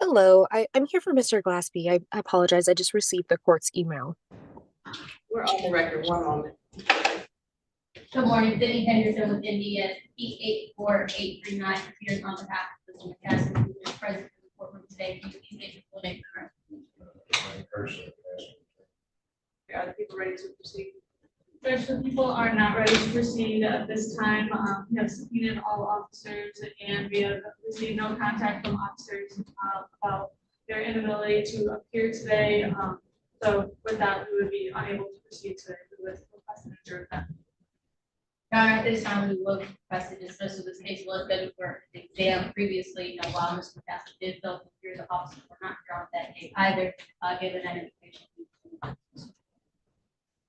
Hello, I'm here for Mr. Glaspie. I apologize. I just received the court's email. We're on the record. One moment. Good morning, Sydney Henderson with NDS P84839 appears on behalf of Mr. McCaskey, who is present in the courtroom today. Can you please state your full name, sir? Are the people ready to proceed? Judge, the people are not ready to proceed at this time. We have subpoenaed all officers and we have received no contact from officers about their inability to appear today. So with that, we would be unable to proceed today. We would request an adjournment. At this time, we will request a dismissal. This case was scheduled for an exam previously. While Mr. McCaskey did fail to appear, the officers were not drawn that day either, given that information.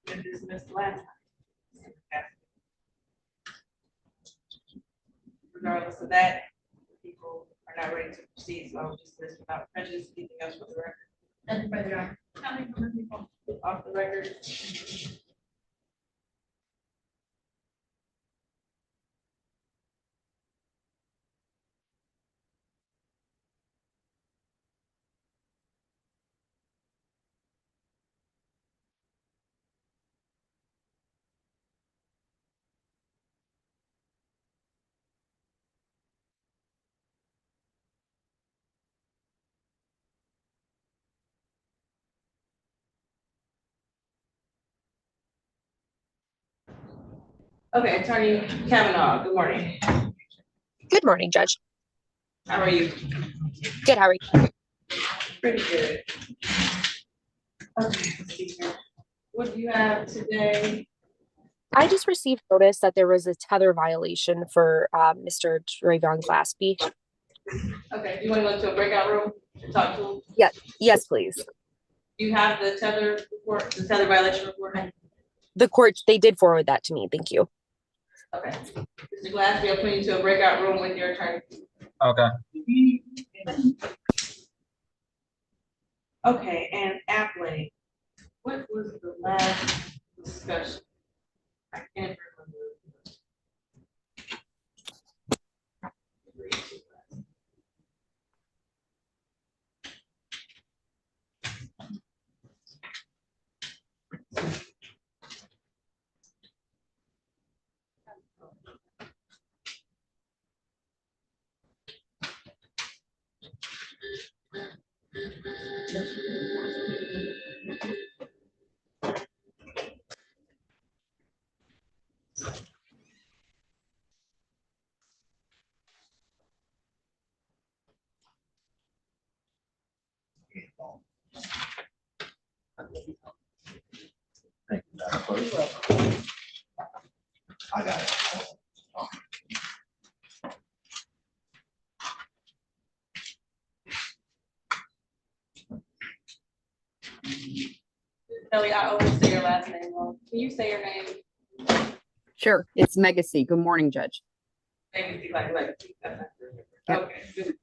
Been dismissed last time. Regardless of that, people are not ready to proceed, so I will dismiss without prejudice. Anything else for the record? Nothing further, Your Honor. Nothing from the people. Off the record. Okay, Attorney Kavanaugh, good morning. Good morning, Judge. How are you? Good, how are you? Pretty good. Okay, let's see here. What do you have today? I just received notice that there was a tether violation for Mr. Trayvon Glaspie. Okay, do you want to go to a breakout room to talk to him? Yes, please. Do you have the tether report, the tether violation report? The court, they did forward that to me. Thank you. Okay. Mr. Glaspie, I'll put you into a breakout room with your attorney. Okay. Okay, and Appley, what was the last discussion? I can't remember. I got it. Kelly, I always say your last name wrong. Can you say your name? Sure, it's Megacy. Good morning, Judge. Maybe like, Yep. okay. Good.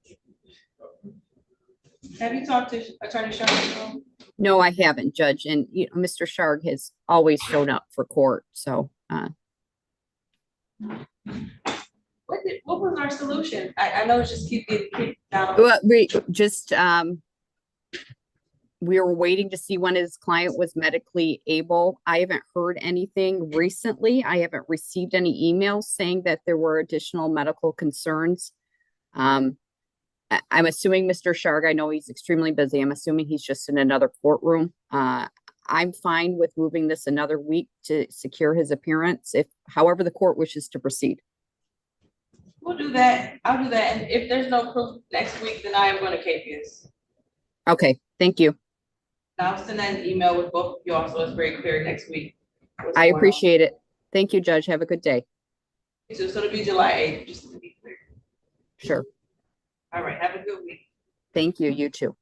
Have you talked to Attorney Sharp? No, I haven't, Judge, and Mr. Sharg has always shown up for court, so What was our solution? I know it's just keep getting kicked down. well, we just we were waiting to see when his client was medically able. I haven't heard anything recently. I haven't received any emails saying that there were additional medical concerns. I'm assuming Mr. Sharg, I know he's extremely busy. I'm assuming he's just in another courtroom. I'm fine with moving this another week to secure his appearance, if however the court wishes to proceed. We'll do that. I'll do that. And if there's no proof next week, then I am going to KPS. Okay, thank you. I'll send an email with both of y'all so it's very clear next week. I appreciate it. Thank you, Judge. Have a good day. So it'll be July 8th, just to be clear. Sure. All right. Have a good week. Thank you. You too.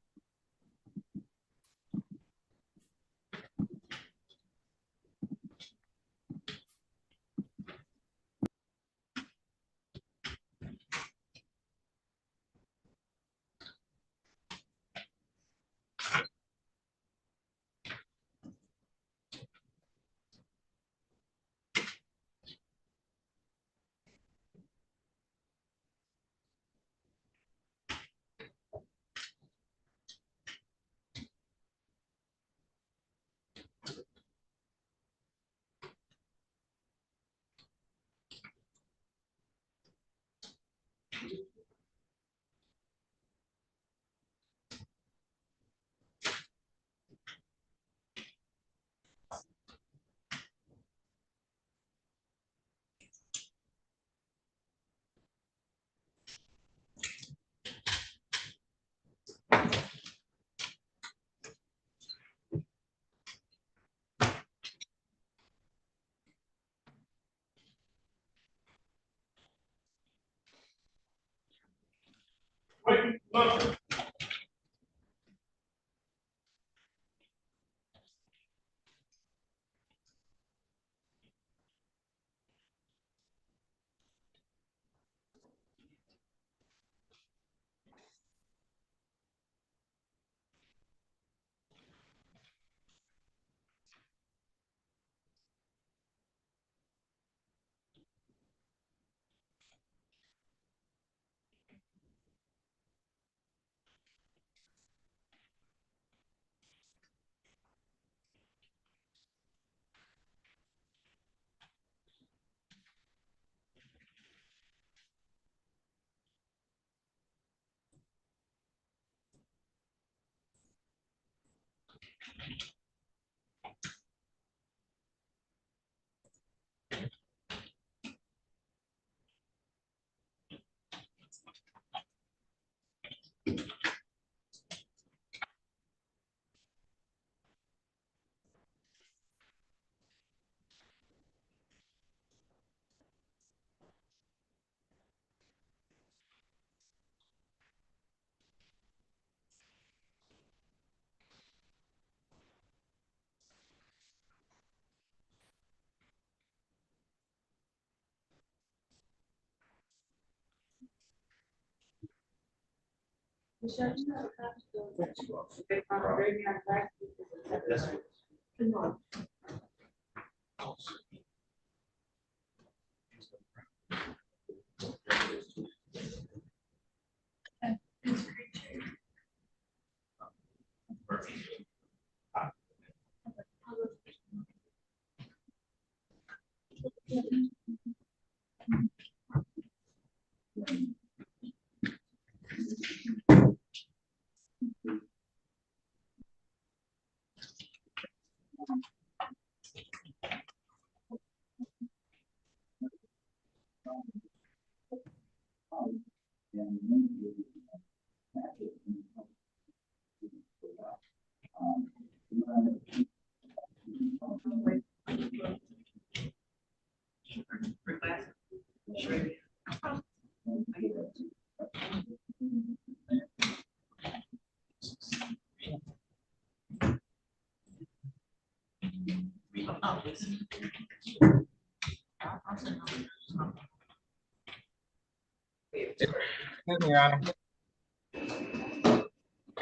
Excuse me, Your Honor.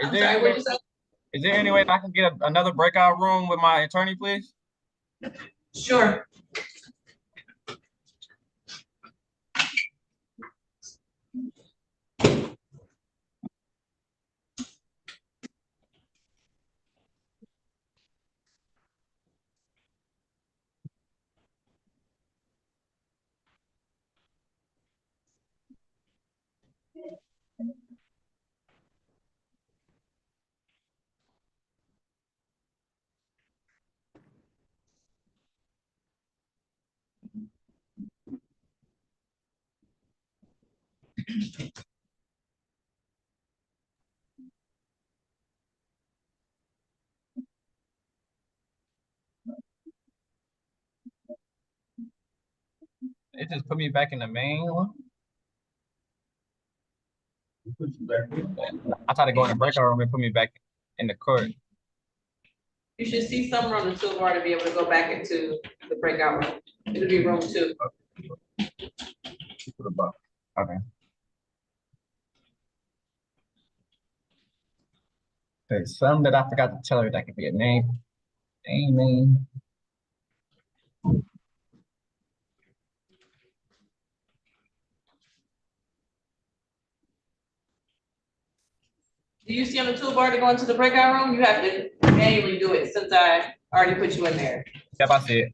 I'm sorry, what'd you say? Is there any way I can get another breakout room with my attorney, please? Sure. It just put me back in the main one. I tried to go in the breakout room and put me back in the court. You should see somewhere on the toolbar to be able to go back into the breakout room. It'll be room 2. Okay. There's some that I forgot to tell her that could be a name. Name. Do you see on the toolbar to go into the breakout room? You have to manually do it since I already put you in there. Yep, I see it.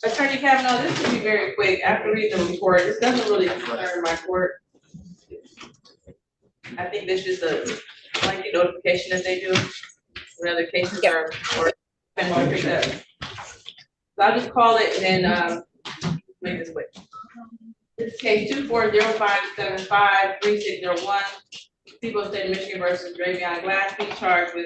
Attorney Kavanaugh, this will be very quick. After reading the report, this doesn't really concern my court. I think this is a blanket notification that they do when other cases are, or been picked up. So I'll just call it and then, make this quick. This is case 2405753601. People of the State of Michigan versus Dravion Glassby, charged with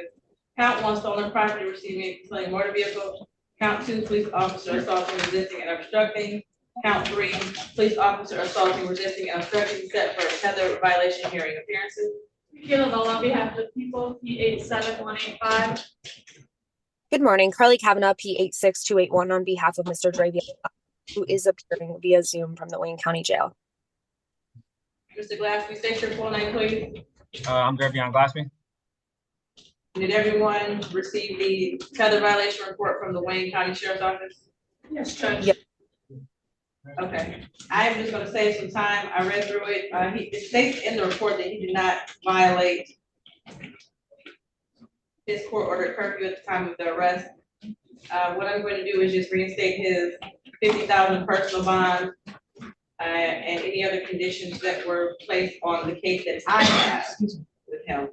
count 1, stolen property, receiving a concealing motor vehicle. Count 2, police officer assaulting, resisting, and obstructing. Count 3, police officer assaulting, resisting, and obstructing, set for a tether violation hearing appearances. Michaela Bell on behalf of the people, P 87185. Good morning, Carly Kavanaugh, P 86281 on behalf of Mr. Dravion, who is appearing via Zoom from the Wayne County Jail. Mr. Glassby, state your full name, please. I'm Dravion Glassby. Did everyone receive the tether violation report from the Wayne County Sheriff's Office? Yes, Judge. Yep. Okay, I'm just gonna save some time. I read through it. It states in the report that he did not violate his court-ordered curfew at the time of the arrest. What I'm going to do is just reinstate his $50,000 personal bond and any other conditions that were placed on the case that I have with him.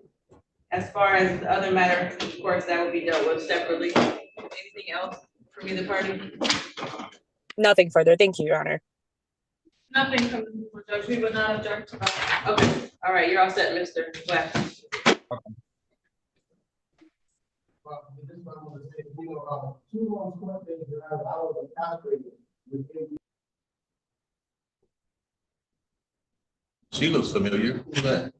As far as the other matter, of course, that will be dealt with separately. Anything else from either party? Nothing further. Thank you, Your Honor. Nothing from the people, Judge. We would not object to that. Okay, all right, you're all set, Mr. Glass. She looks familiar. Who's that?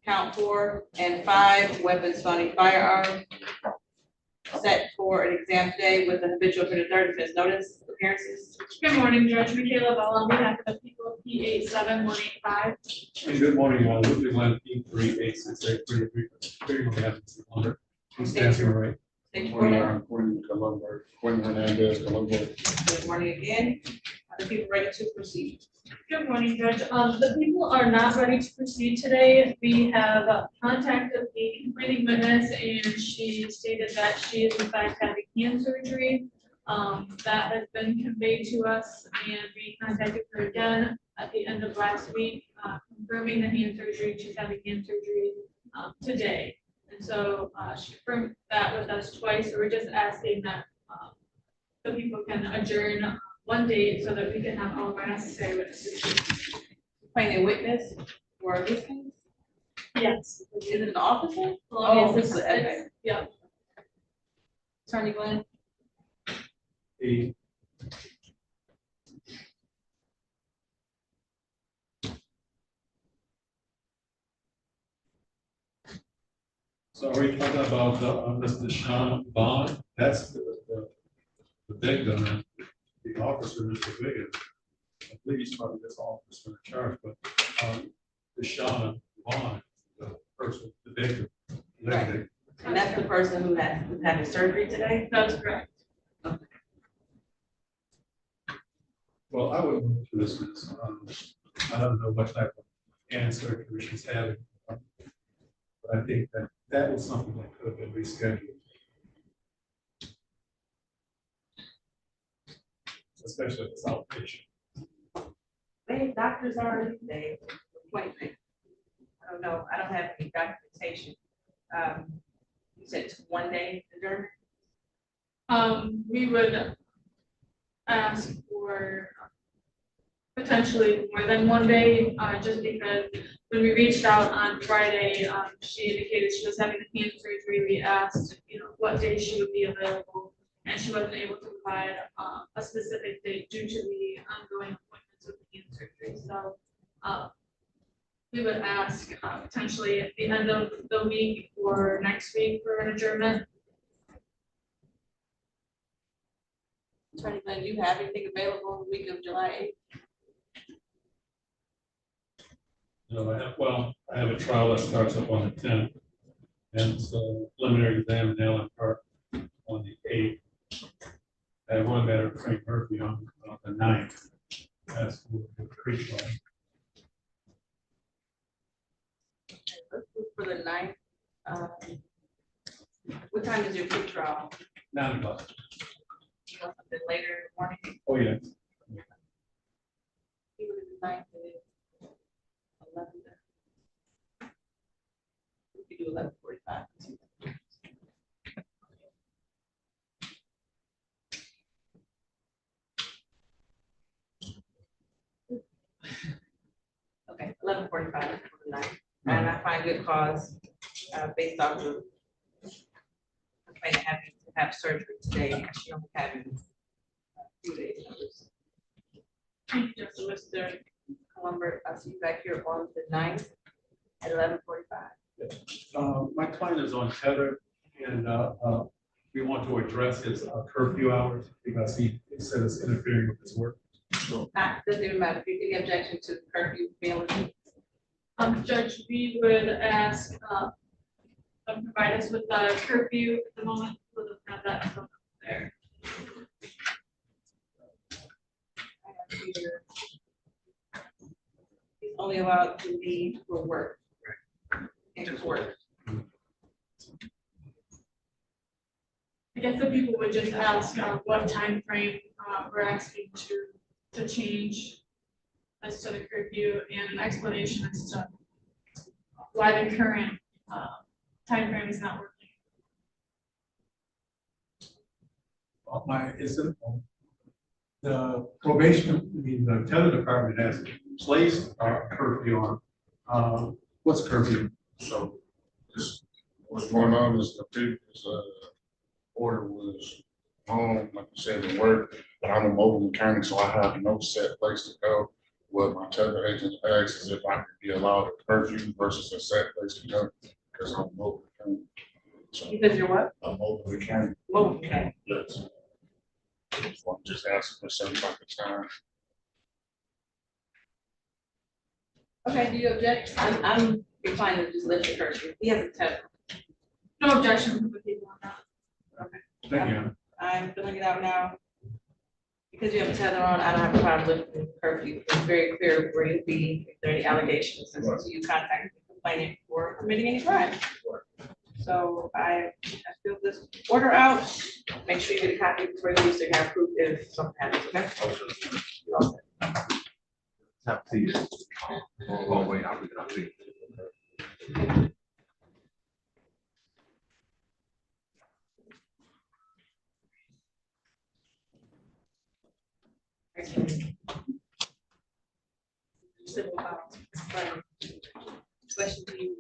Count 4 and 5, weapons, phony firearms. Set for an exam today with the habitual for the 30 minutes notice appearances. Good morning, Judge. Michaela Bell on behalf of the people, P 87185. Hey, good morning, Ludwig Land, P 3868 on behalf of the owner. Please stand to my right. State your full Morning, name. I'm Quentin Colombo, Quentin Hernandez, Colombo. Good morning again. Are the people ready to proceed? Good morning, Judge. The people are not ready to proceed today. We have contacted the complaining witness and she stated that she is in fact having hand surgery. That has been conveyed to us and we contacted her again at the end of last week, confirming the hand surgery. She's having hand surgery today. And so she confirmed that with us twice. So we're just asking that the people can adjourn one date so that we can have all of our necessary witnesses. Complaining witness or listening? Yes. Is it an officer? Oh, this is, okay. Yeah. Attorney Glenn? The are you talking about, Mr. Sean Bond? That's the big gun, the officer, Mr. Wiggins. I believe he's probably this officer in charge, but, the Sean Bond, the person, the victim. Right. And that's the person who's having surgery today? That's correct. Well, I would move to this, I don't know what type of hand surgery she's having. But I think that was something that could have been rescheduled. Especially if it's outpatient. They, doctors already, they appointment. I don't know, I don't have any documentation. You said it's 1 day adjournment? We would ask for potentially more than 1 day, just because when we reached out on Friday, she indicated she was having the hand surgery. We asked, what day she would be available, and she wasn't able to provide a specific date due to the ongoing appointments with the hand surgery. So we would ask potentially at the end of the week or next week for an adjournment. Attorney Glenn, you have anything available the week of July 8th? I have a trial that starts up on the 10th, and so preliminary exam in Allen Park on the 8th. I have one matter of Frank Murphy on the 9th. That's for the pre-trial. Let's look for the 9th. What time is your pre-trial? 9 o'clock. You want something later in the morning? Oh, yeah. Even if the 9th is 11. We could do 11:45. Okay, 11:45 for the night, and I find good cause, based off of the plan having to have surgery today, and she only having a few days notice. So Mr. Columber, I'll see you back here on the 9th at 11:45. My client is on Tether, and we want to address his curfew hours because he said it's interfering with his work. Doesn't even matter, if you any objection to curfew being lifted. Judge, we would ask, provide us with the curfew at the moment, we'll have that still there. He's only allowed to leave for work in court. I guess the people would just ask, what time frame we're asking to change as to the curfew, and an explanation as to why the current time frame is not working. The probation, the Tether department has placed our curfew on, what's curfew? So just what's going on is the previous order was home, like you said, at work, but I'm a mobile mechanic, so I have no set place to go. What my Tether agent asks is if I could be allowed a curfew versus a set place to go, because I'm a mobile mechanic. So Because you're what? a mobile mechanic. Well, okay. Yes. So I'm just asking for some type of time. Okay, do you object? I'm inclined to just lift the curfew. He has a tether. No objection from the people on that. Thank you. I'm filling it out now. Because you have a tether on, I don't have a problem lifting the curfew. It's very clear where you'll be, if there are any allegations, and so you contact the complainant for committing any crime. So I fill this order out. Make sure you get a copy before you leave, so you have proof if something happens, okay? You're all set. Have to see it. Oh, wait, I'll see. Civil files. Question to you.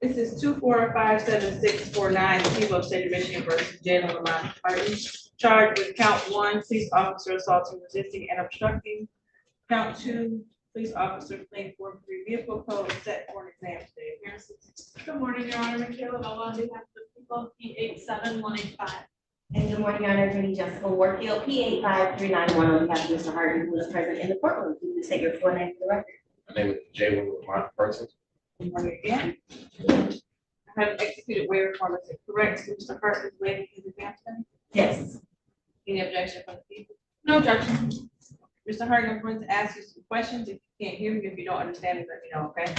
This is 2457649, people of state of Michigan versus Jalen Lamont Martin. Charged with count 1, police officer assaulting, resisting, and obstructing. Count 2, police officer fleeing for vehicle code set for an exam today. Appearances. Good morning, Your Honor. Michaela Nova on behalf of the people, P 87185. And good morning, Your Honor, Attorney Jessica Warfield, P 85391 on behalf of Mr. Harden, who is present in the courtroom. Please state your full name for the record. My name is Jalen Lamont Person. Good morning again. I have executed waiver form. Is it correct? Mr. Hart is waiving his exam today? Yes. Any objection from the people? No objection. Mr. Hart, I'm going to ask you some questions. If you can't hear me, if you don't understand me, let me know, okay?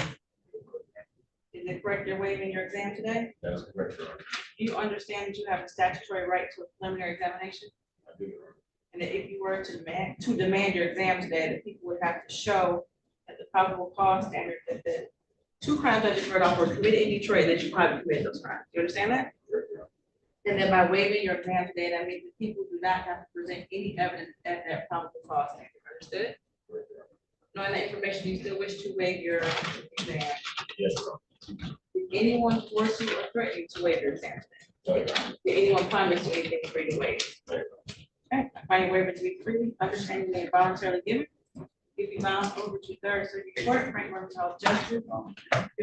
Is it correct you're waiving your exam today? That is correct, Your Honor. Do you understand that you have a statutory right to a preliminary examination? I do, Your Honor. And that if you were to demand your exam today, the people would have to show at the probable cause standard that the 2 crimes I just read off were committed in Detroit, that you probably committed those crimes. You understand that? Correct, Your Honor. And then by waiving your exam today, that means that people do not have to present any evidence at that probable cause standard. Understood? Correct, Your Honor. Knowing that information, you still wish to waive your exam. Yes, Your Honor. Did anyone force you or threaten you to waive your exam today? No, Your Honor. Did anyone promise you anything for you to waive? No, Your Honor. Okay, I find your waiver to be free, understanding and voluntarily given. If you bound over to Third Circuit Court, Frankfurt Health Justice.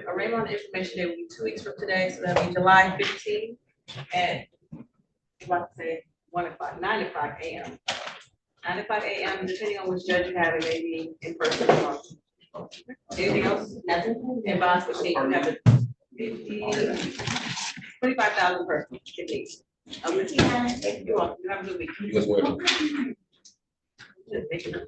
Arraignment on the information day will be 2 weeks from today, so that'll be July 15 at, about to say 9:00 a.m. 9:00 a.m. depending on which judge you have, it may be in person. Anything else? Nothing. And bonds which need to have a 25,000 per case. Okay. You're welcome. You have a good week. You as well. Just make it up.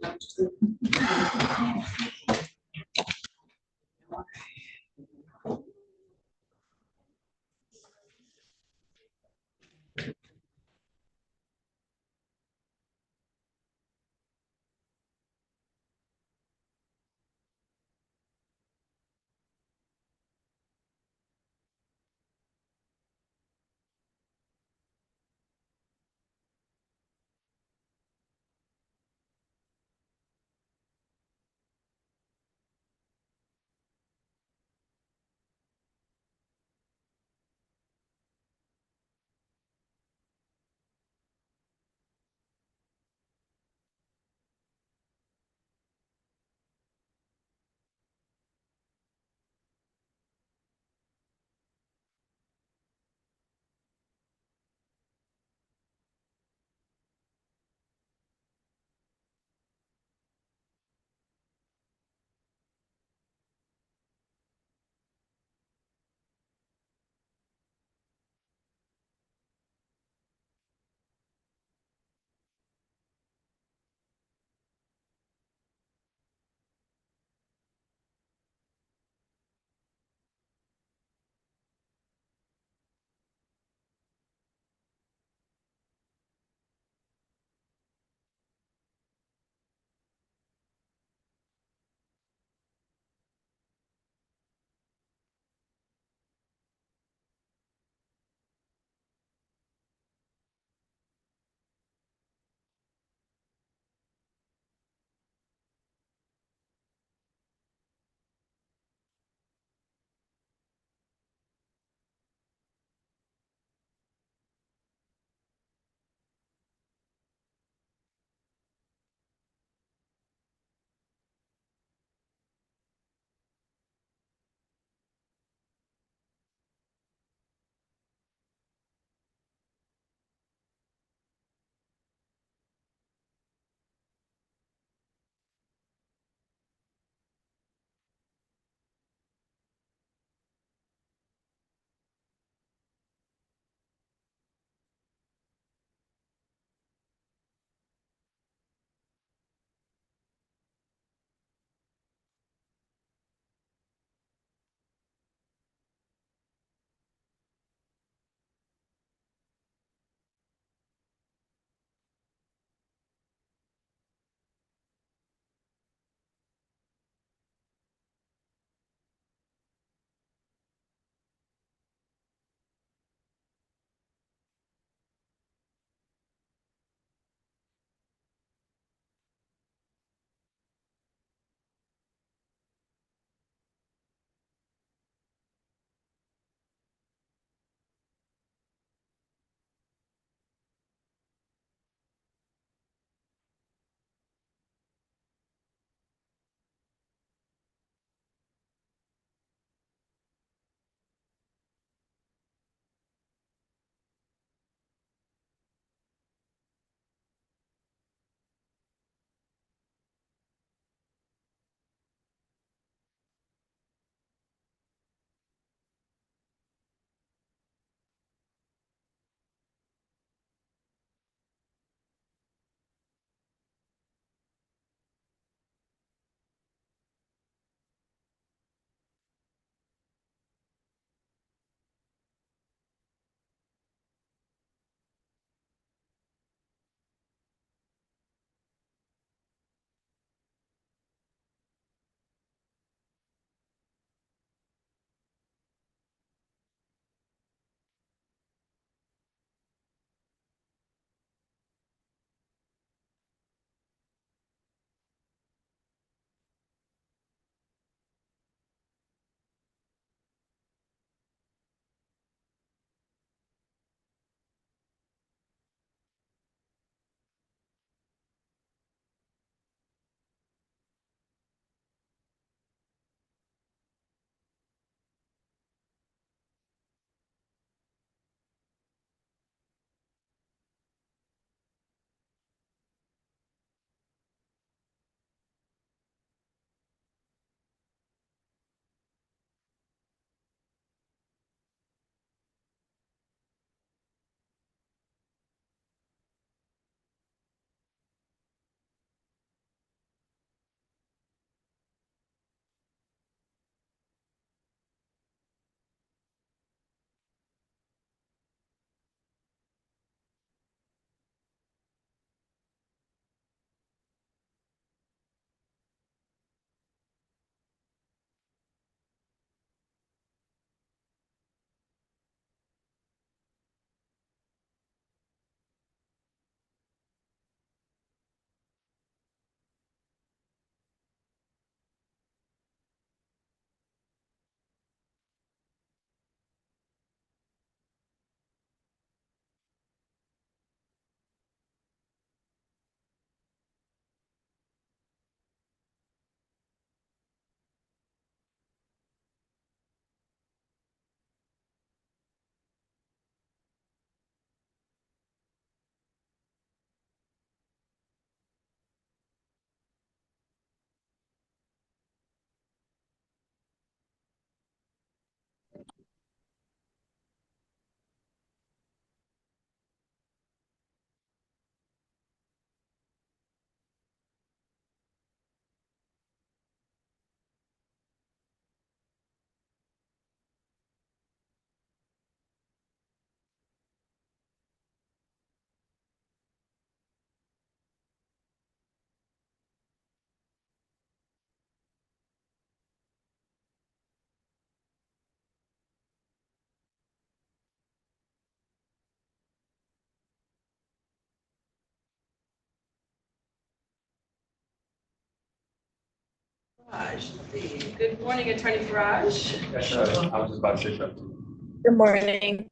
Farage. Good morning, Attorney Farage. Yes, I was just about to say something. Good morning.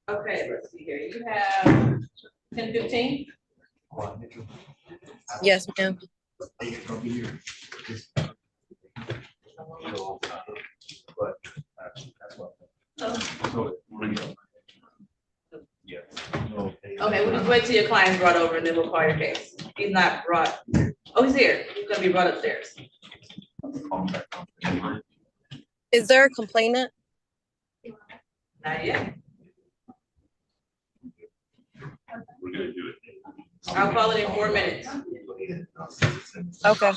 Okay, let's see here. You have 10:15. Yes, ma'am. But that's what. So, yeah. Okay, we'll just wait till your client's brought over and then we'll call your case. He's not brought, oh, he's here. He's gonna be brought upstairs. Is there a complainant? Not yet. We're gonna do it. I'll call it in 4 minutes. Okay.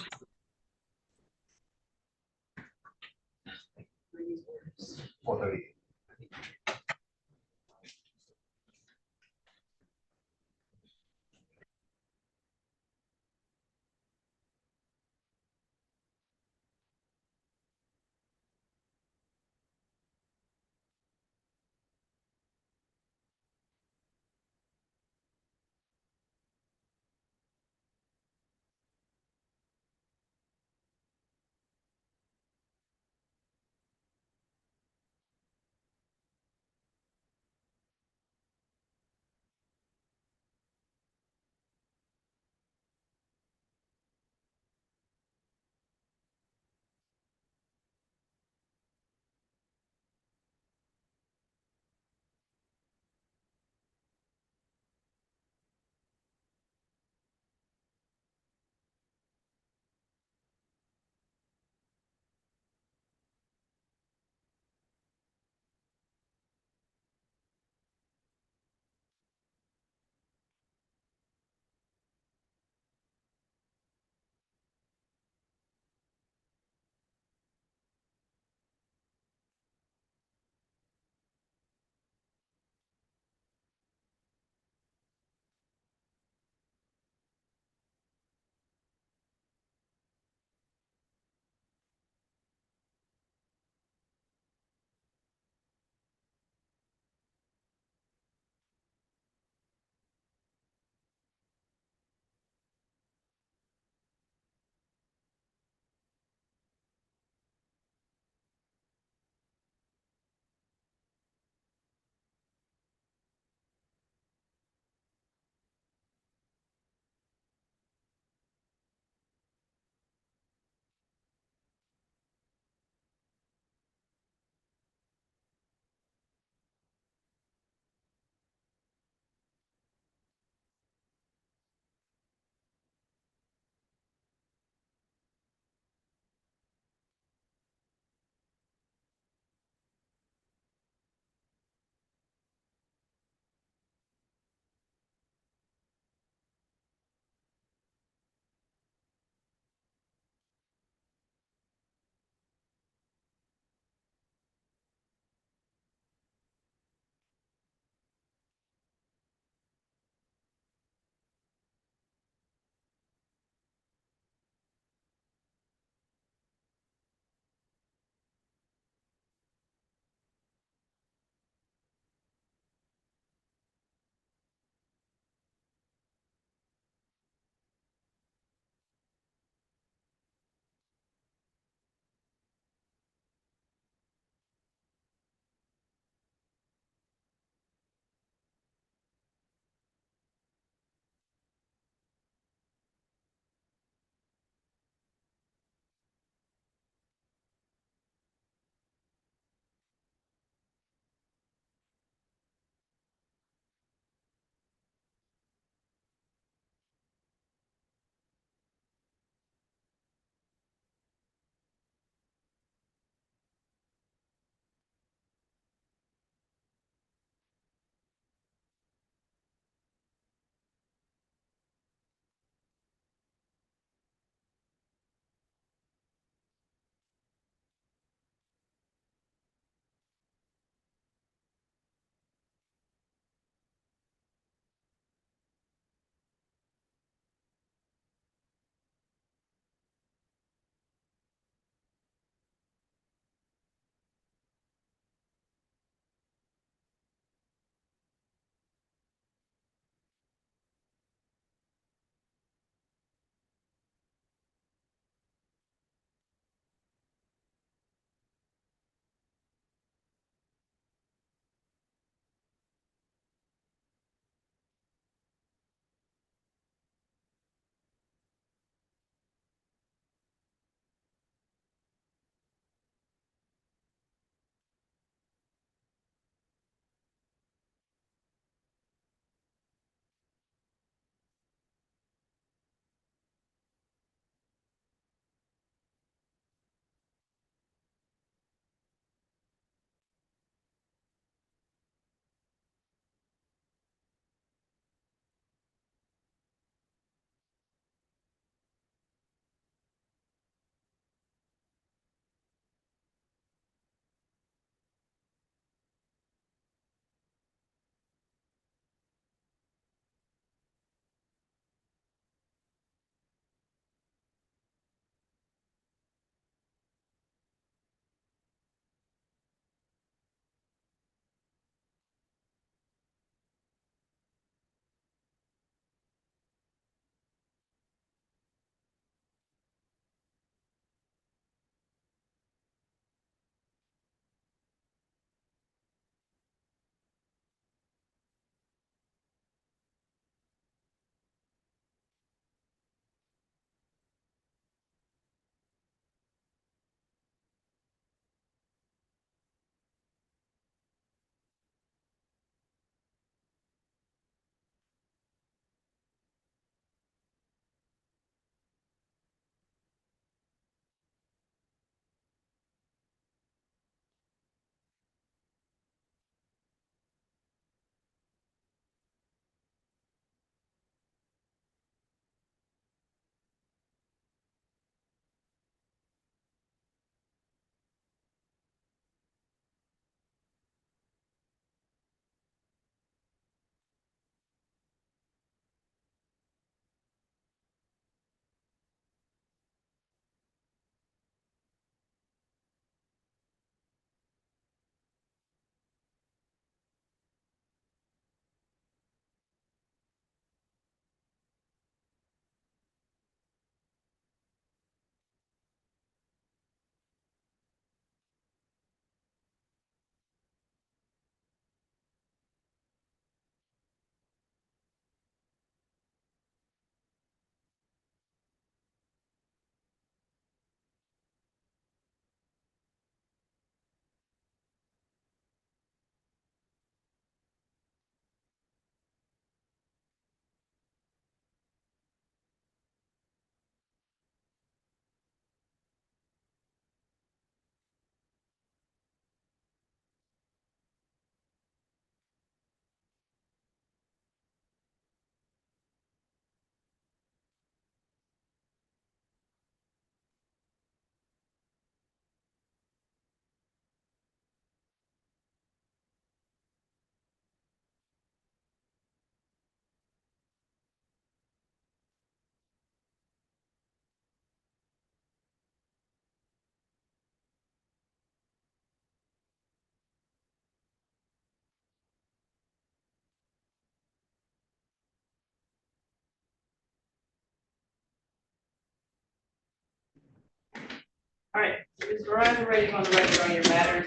All right, Ms. Verizon, ready on the record on your matter.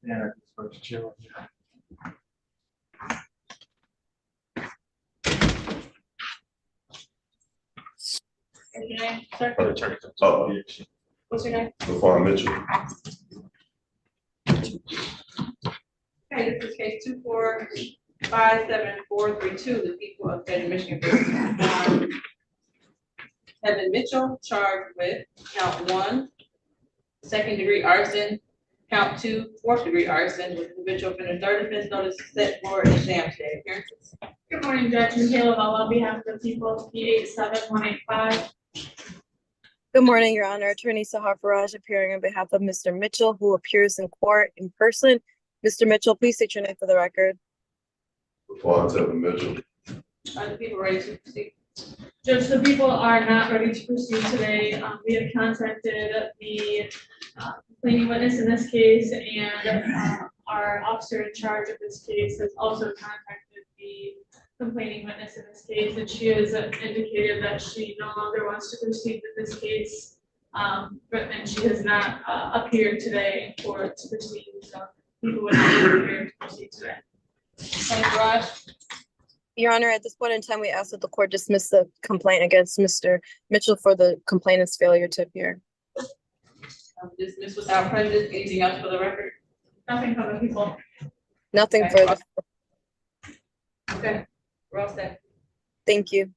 Yeah, it's first chill. What's your name, sir? Oh, What's your name? before Mitchell. Okay, this is case 2457432, the people of state of Michigan. Kevin Mitchell charged with count 1, second-degree arson, count 2, fourth-degree arson, with individual from the third offense notice set for a sham day appearances. Good morning, Judge Michaela Bell, on behalf of the people, P 87185. Good morning, Your Honor. Attorney Sahar Faraj appearing on behalf of Mr. Mitchell, who appears in court in person. Mr. Mitchell, please state your name for the record. Before Tether Mitchell. Are the people ready to proceed? Judge, the people are not ready to proceed today. We have contacted the complaining witness in this case, and our officer in charge of this case has also contacted the complaining witness in this case, and she has indicated that she no longer wants to proceed with this case. And she has not appeared today in court to proceed, so people would not be prepared to proceed today. Attorney Raj, Your Honor, at this point in time, we ask that the court dismiss the complaint against Mr. Mitchell for the complainant's failure to appear. dismiss without prejudice. Anything else for the record? Nothing from the people. Nothing Okay. further. Okay, we're all set. Thank you.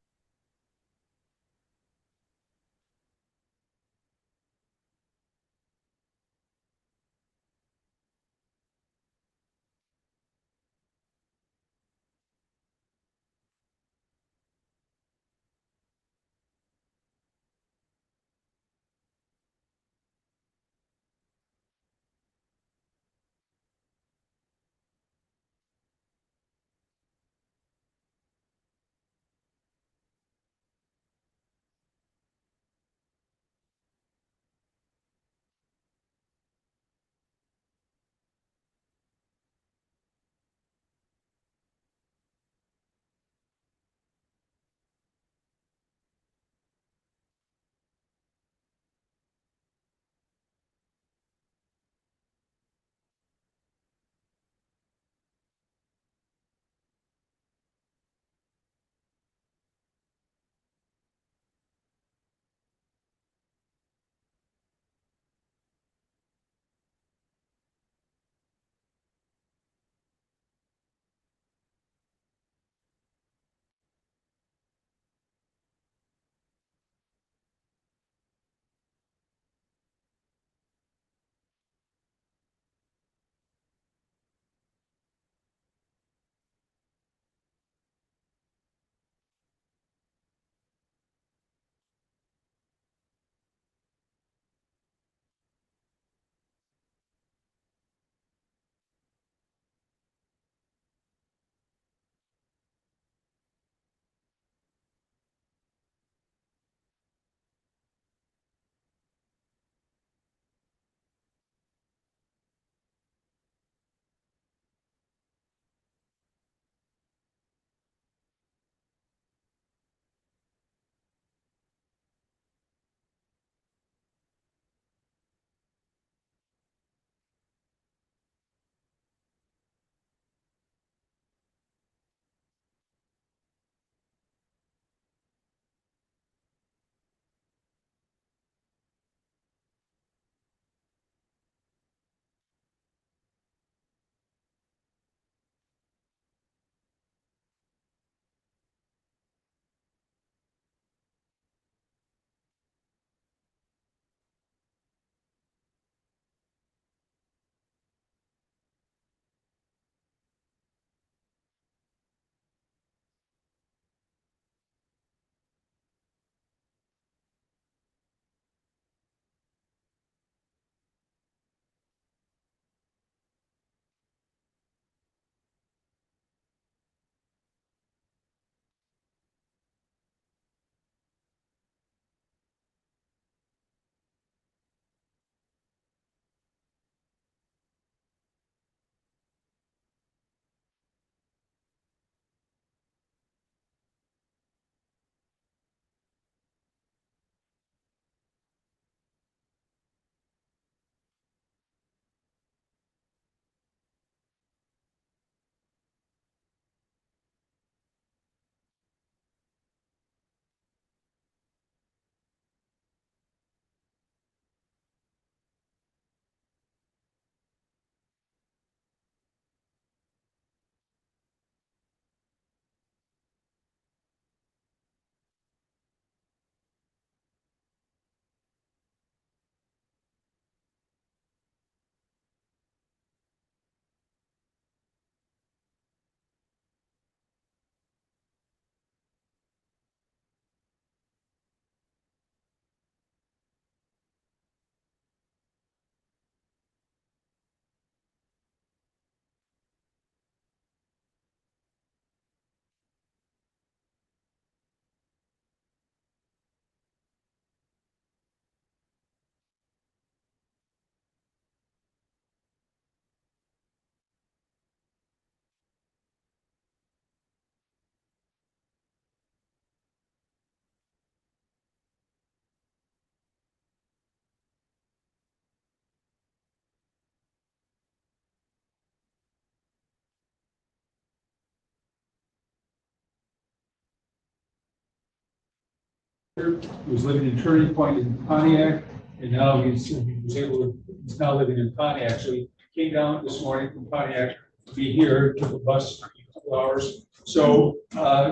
He was living in Turning Point in Pontiac, and now he's now living in Pontiac. So he came down this morning from Pontiac to be here, took a bus, a couple hours. So,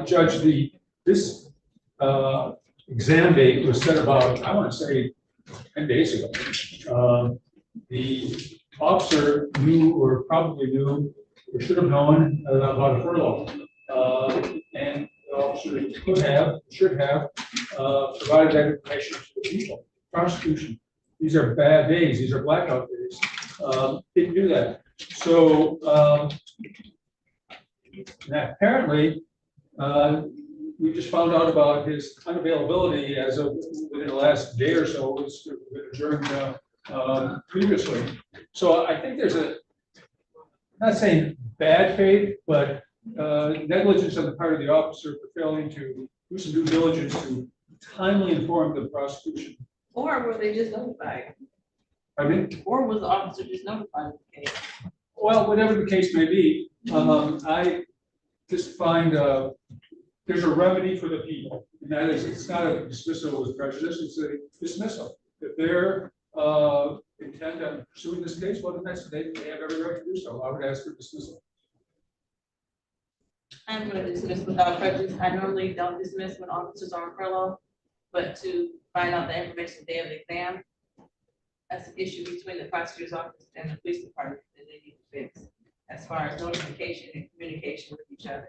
Judge, this exam date was set about, I want to say, 10 days ago. The officer knew, or probably knew, or should have known about a furlough. And the officer should have provided that information to the people. Prosecution, these are bad days, these are blackout days. Didn't do that. So now apparently, we just found out about his unavailability as of within the last day or so. It's been adjourned previously. So I think there's I'm not saying bad faith, but negligence on the part of the officer for failing to do some due diligence to timely inform the prosecution. Or were they just notified? I mean, Or was the officer just notified of the case? well, whatever the case may be, I just find there's a remedy for the people, and that is it's not a dismissal with prejudice; it's a dismissal. If they're intent on pursuing this case, well, then they have every right to do so. I would ask for dismissal. I'm going to dismiss without prejudice. I normally don't dismiss when officers are on furlough, but to find out the information day of the exam, that's an issue between the prosecutor's office and the police department that they need to fix, as far as notification and communication with each other,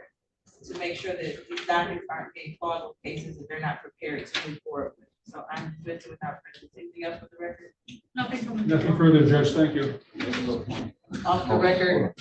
to make sure that these documents aren't being clogged with cases that they're not prepared to move forward with. So I'm dismissing without prejudice. Anything else for the record? Nothing further, Judge. Thank you. Off the record.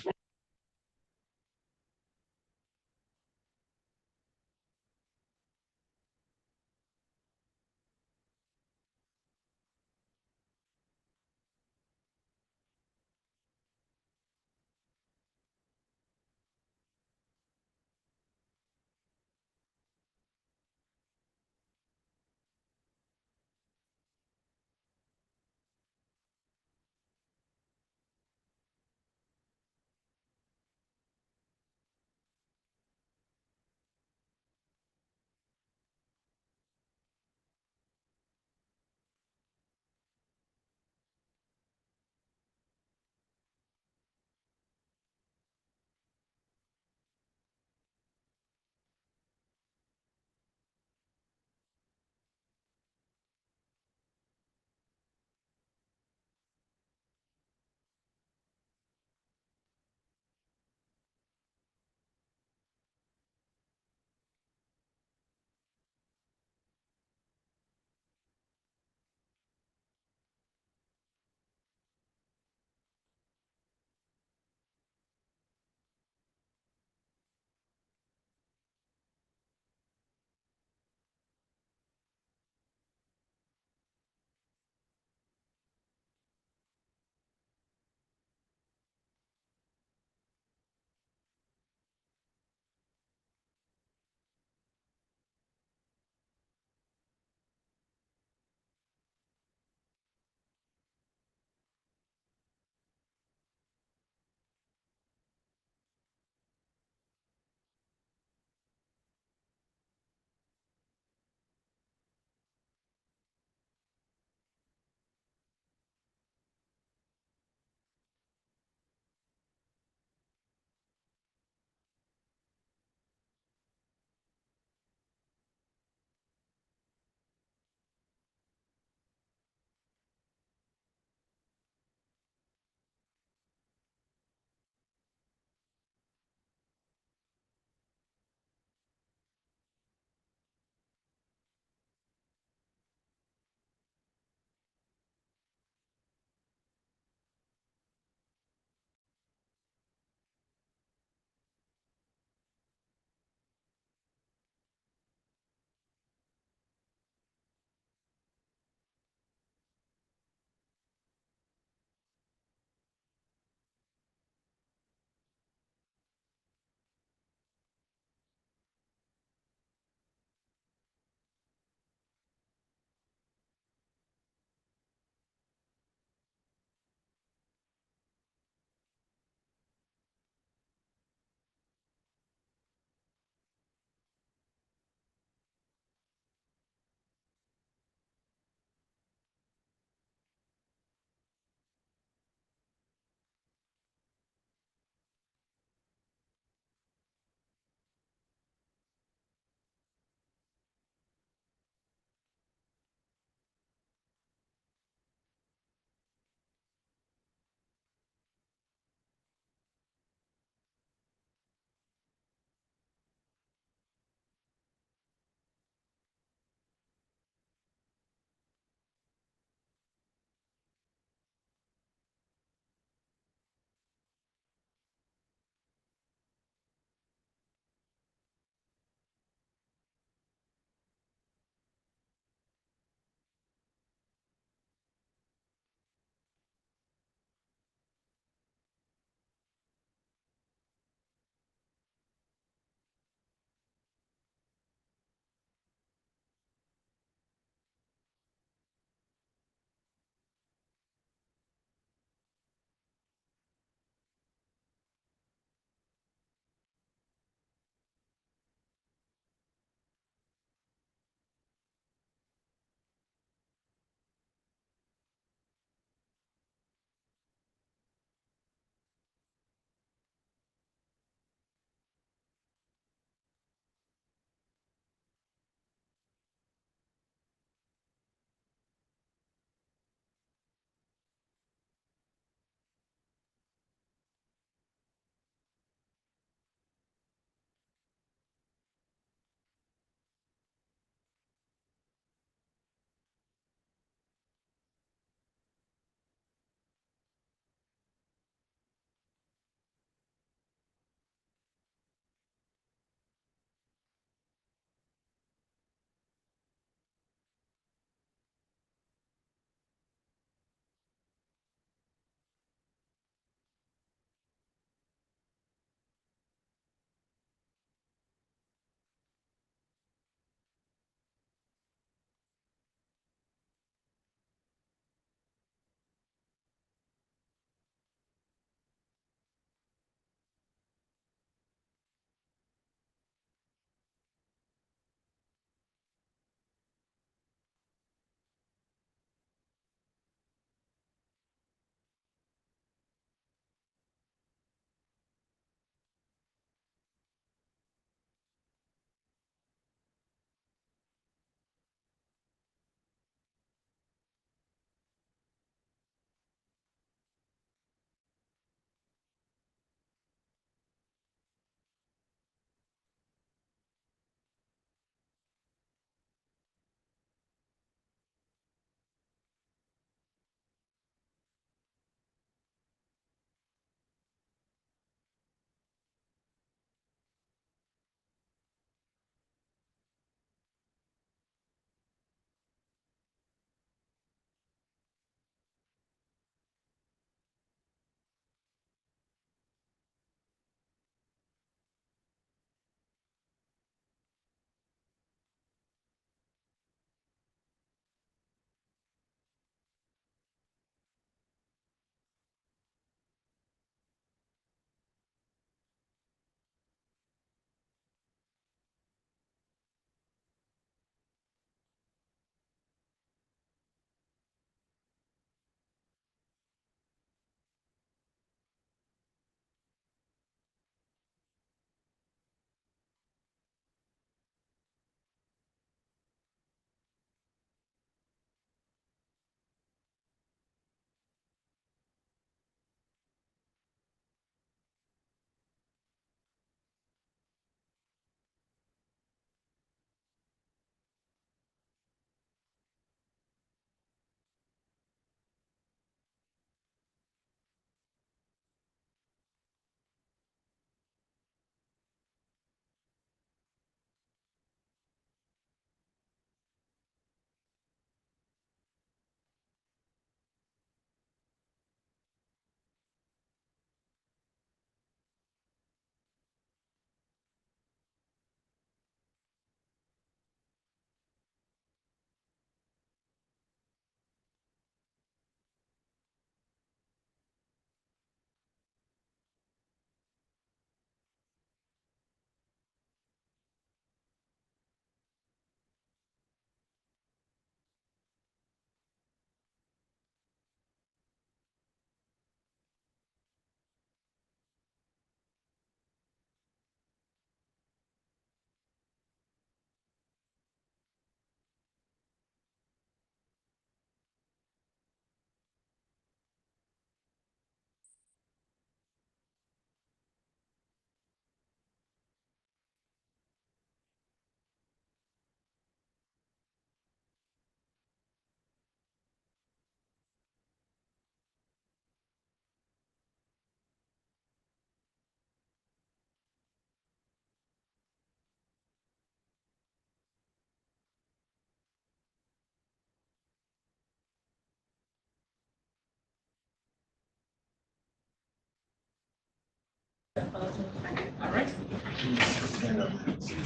All right.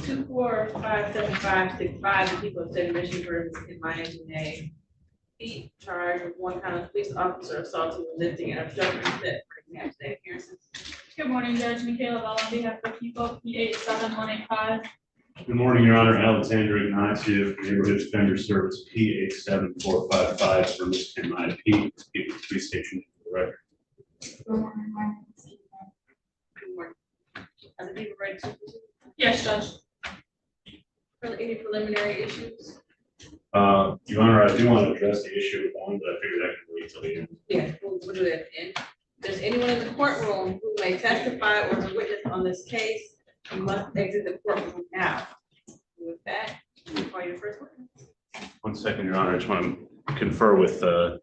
2457565, the people of state of Michigan in my engineer. He charged with one kind of police officer assaulting, lifting, and obstructing set for example, state appearances. Good morning, Judge Michaela Bell on behalf of people, P87185. Good morning, Your Honor. Alexander Ignacio, Neighborhood Defender Service, P87455 for Ms. Kim IP, to be the police station for the record. Good morning, my name is Steve. Good morning. Are the people ready to proceed? Yes, Judge. Any preliminary issues? Your Honor, I do want to address the issue of bond, but I figured I could wait till the end. Yeah, we'll do that at the end. Does anyone in the courtroom who may testify or is a witness on this case, you must exit the courtroom now. With that, you call your first witness. 1 second, Your Honor. I just want to confer with Mr.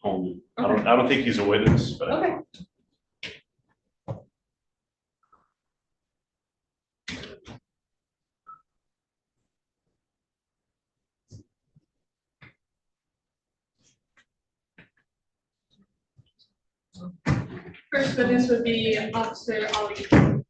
Holman. I don't think he's a witness, but. Okay. First witness would be Officer Aliyah.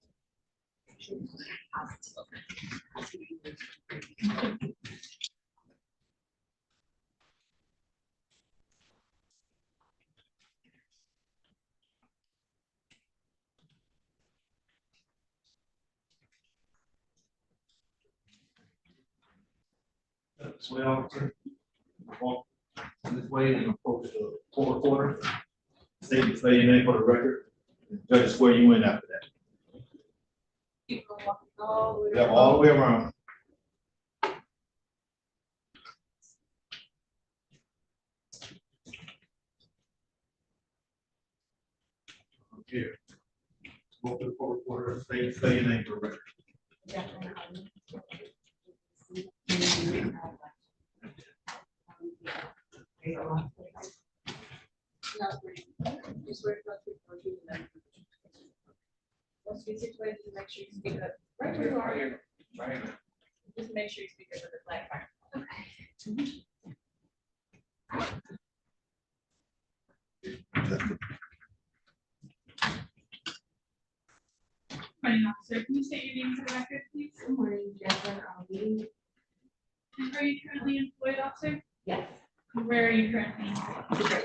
This way, officer. Walk this way and approach the court reporter. Say your name for the record. Judge, swear you in after that. Keep on walking all the way Yeah, all the way around. Here. Walk to the court reporter. Say your name for the record. Once you get situated, just make sure you speak up. Right where you are here. Right. Just make sure you speak up with the flag fire. Morning, officer. Can you state your name for the record, please? Good morning, Judge Ali. And are you currently employed, officer? Yes. And where are you currently employed?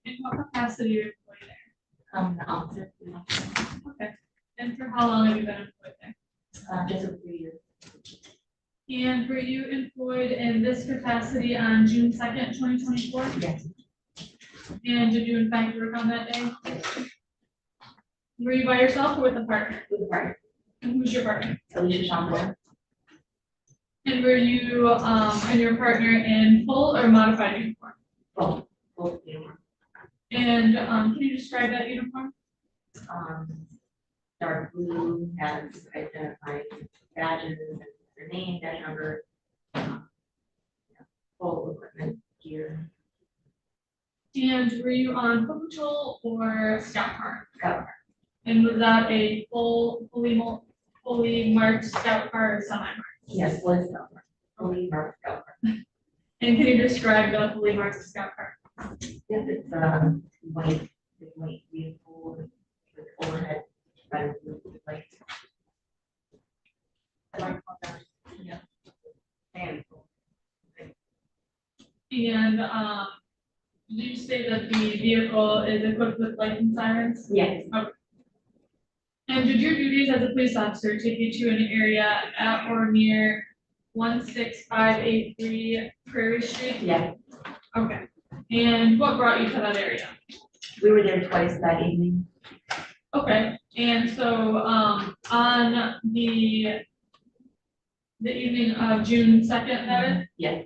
In what capacity are you employed there? The officer, Okay. And for how long have you been employed there? just over 3 years. And were you employed in this capacity on June 2nd, 2024? Yes. And did you in fact work on that day? Were you by yourself or with a partner? With the partner, And who's your partner? Alicia Shambler. And were you and your partner in full or modified uniform? Both uniform. And can you describe that uniform? Dark blue has identified badges and their name, badge number. Full equipment gear. And were you on foot patrol or scout car? Scout car. And was that a fully marked scout car or semi-marked? Yes, was scout car. Fully marked scout car. And can you describe the fully marked scout car? Yes, it's white vehicle with overhead. Like. Yeah. And. And did you say that the vehicle is equipped with lights and sirens? Yes. And did your duties as a police officer take you to an area at or near 16583 Prairie Street? Yeah, Okay. And what brought you to that area? we were there twice that evening. Okay. And so on the evening of June 2nd, that is? Yes.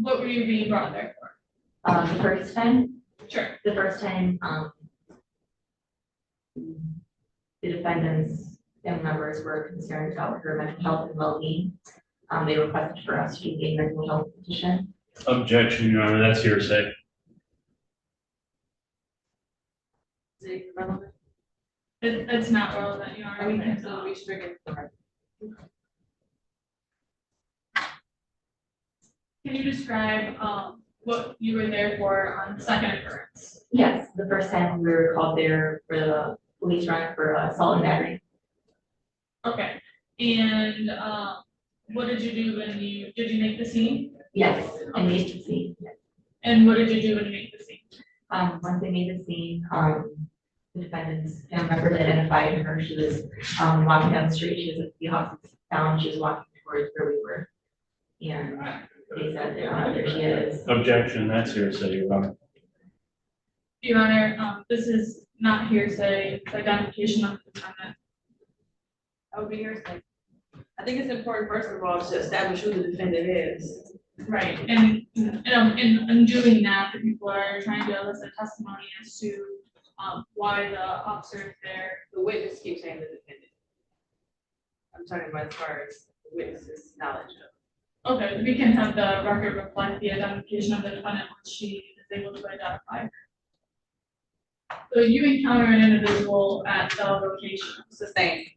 What were you being brought there for? The first time, Sure. the defendant's family members were concerned about her mental health and well-being. They requested for us to engage in mental health petition. Objection, Your Honor. That's hearsay. Is it relevant? It's not relevant, Your Honor. We Okay, can, so we should bring it forward. Can you describe what you were there for on the second occurrence? Yes, the first time we were called there for the police run for assault and battery. Okay, and, what did you do when did you make the scene? Yes, I made the scene. And what did you do when you made the scene? Once I made the scene, the defendant's family members identified her. She was walking down the street. She was at the hospital down. She was walking towards where we were. And they said, there she is. Objection, that's hearsay, Your Honor. Your Honor, this is not hearsay, it's identification of the defendant. That would be hearsay. I think it's important, first of all, to establish who the defendant is. Right, and in doing that, the people are trying to elicit testimony as to why the officer is there. The witness keeps saying the defendant. I'm talking about as far as the witness's knowledge of. Okay, we can have the record reflect the identification of the defendant once she is able to identify her. So you encounter an individual at the location. Sustained.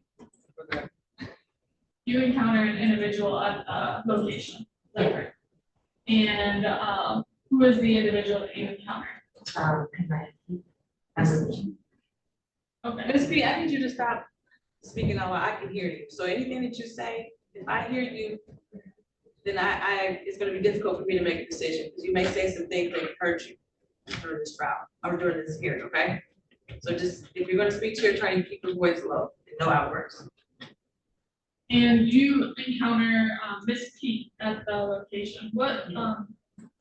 You encounter an individual at the location. Is that correct? And who is the individual that you encountered? Okay. Ms. P, I need you to stop speaking out loud. I can hear you. So anything that you say, if I hear you, then it's gonna be difficult for me to make a decision, because you may say some things that hurt you during this trial, or during this hearing, okay? So just, if you're gonna speak to your attorney, keep your voice low and no outbursts. And you encounter Miss Pete at the location. What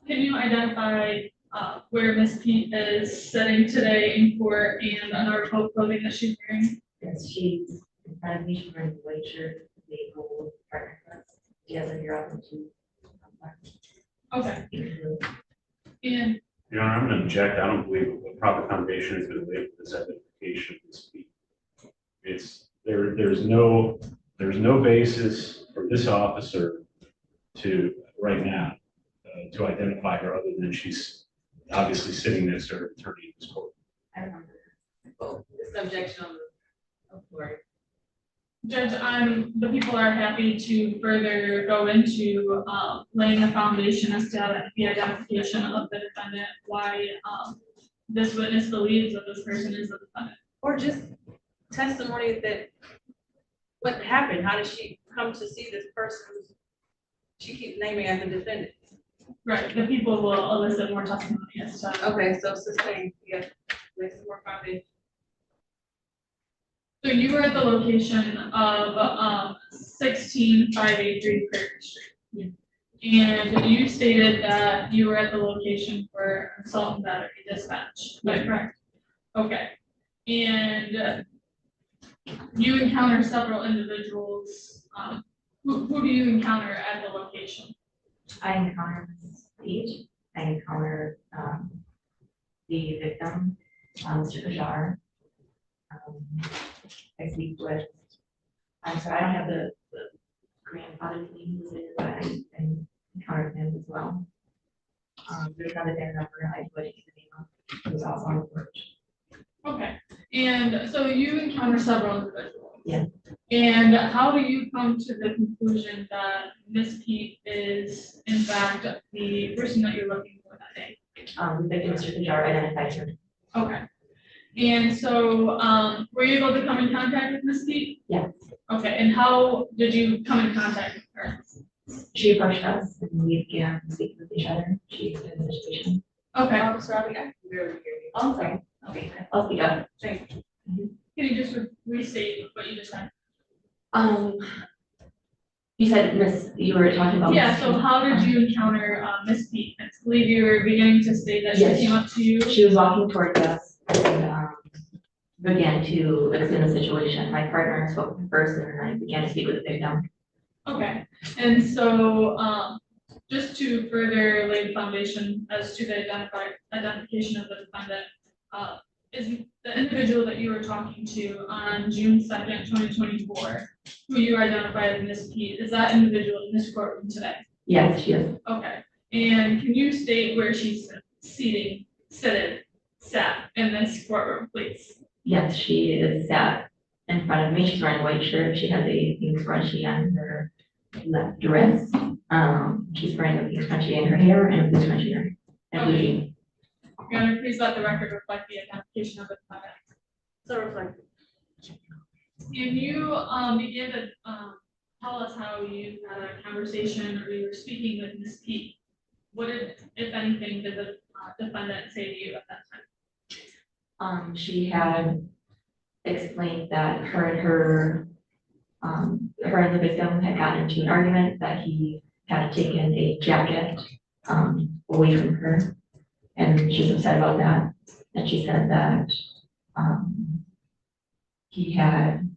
can you identify where Miss Pete is sitting today in court and an article of clothing that she's wearing? Yes, she's in front of me. She's wearing a white shirt, the gold partner dress. She has her hair up into. Okay. And Your Honor, I'm gonna object. I don't believe a proper foundation has been laid for this identification of this speech. There's no basis for this officer to, right now, to identify her other than she's obviously sitting next to her attorney in this court. I remember. Oh, this objection on the floor. Judge, the people are happy to further go into laying the foundation as to the identification of the defendant, why this witness believes that this person is the defendant. Or just testimony that what happened, how did she come to see this person who's, she keeps naming as the defendant? Right, the people will elicit more testimony as to. Okay, so sustain, yeah, lay some more foundation. So you were at the location of 16583 Prairie Street. And you stated that you were at the location for assault and battery dispatch, is that correct? Okay, and you encounter several individuals. Who do you encounter at the location? I encounter Steve. I encounter the victim, Mr. Kajar. I speak with, I'm sorry, I don't have the grandfather's name listed, but I encountered him as well. There's another family member I put his name on, who's also on the porch. Okay, and so you encounter several individuals. Yeah. And how do you come to the conclusion that Miss Pete is in fact the person that you're looking for that day? The victim, Mr. Kajar, identified him. Okay. And so, were you able to come in contact with Miss Pete? Yes. Okay, and how did you come in contact with her? She approached us and we began speaking with each other. She explained the situation. Okay. Officer, I can barely hear you. Oh, I'm sorry. Okay, I'll speak up. Thank you. Can you just restate what you just said? You said you were talking about. Yeah, so how did you encounter Miss Pete? I believe you were beginning to state that she Yes. came up to you. She was walking towards us and began to explain the situation. My partner spoke with her first and then I began to speak with the victim. Okay, and so just to further lay the foundation as to the identification of the defendant, is the individual that you were talking to on June 2nd, 2024, who you identified as Miss Pete, is that individual in this courtroom today? Yes, she is. Okay, and can you state where she's sat in this courtroom, please? Yes, she is sat in front of me. She's wearing a white shirt. She has a pink scrunchie on her left wrist. She's wearing a pink scrunchie in her hair and a blue scrunchie in her and blue jeans. Your Honor, please let the record reflect the identification of the defendant. So reflective. And you, began to, tell us how you had a conversation or you were speaking with Ms. P. What did, if anything, did the defendant say to you at that time? She had explained that her and the victim had gotten into an argument, that he had taken a jacket, away from her. And she's upset about that. And she said that, he had,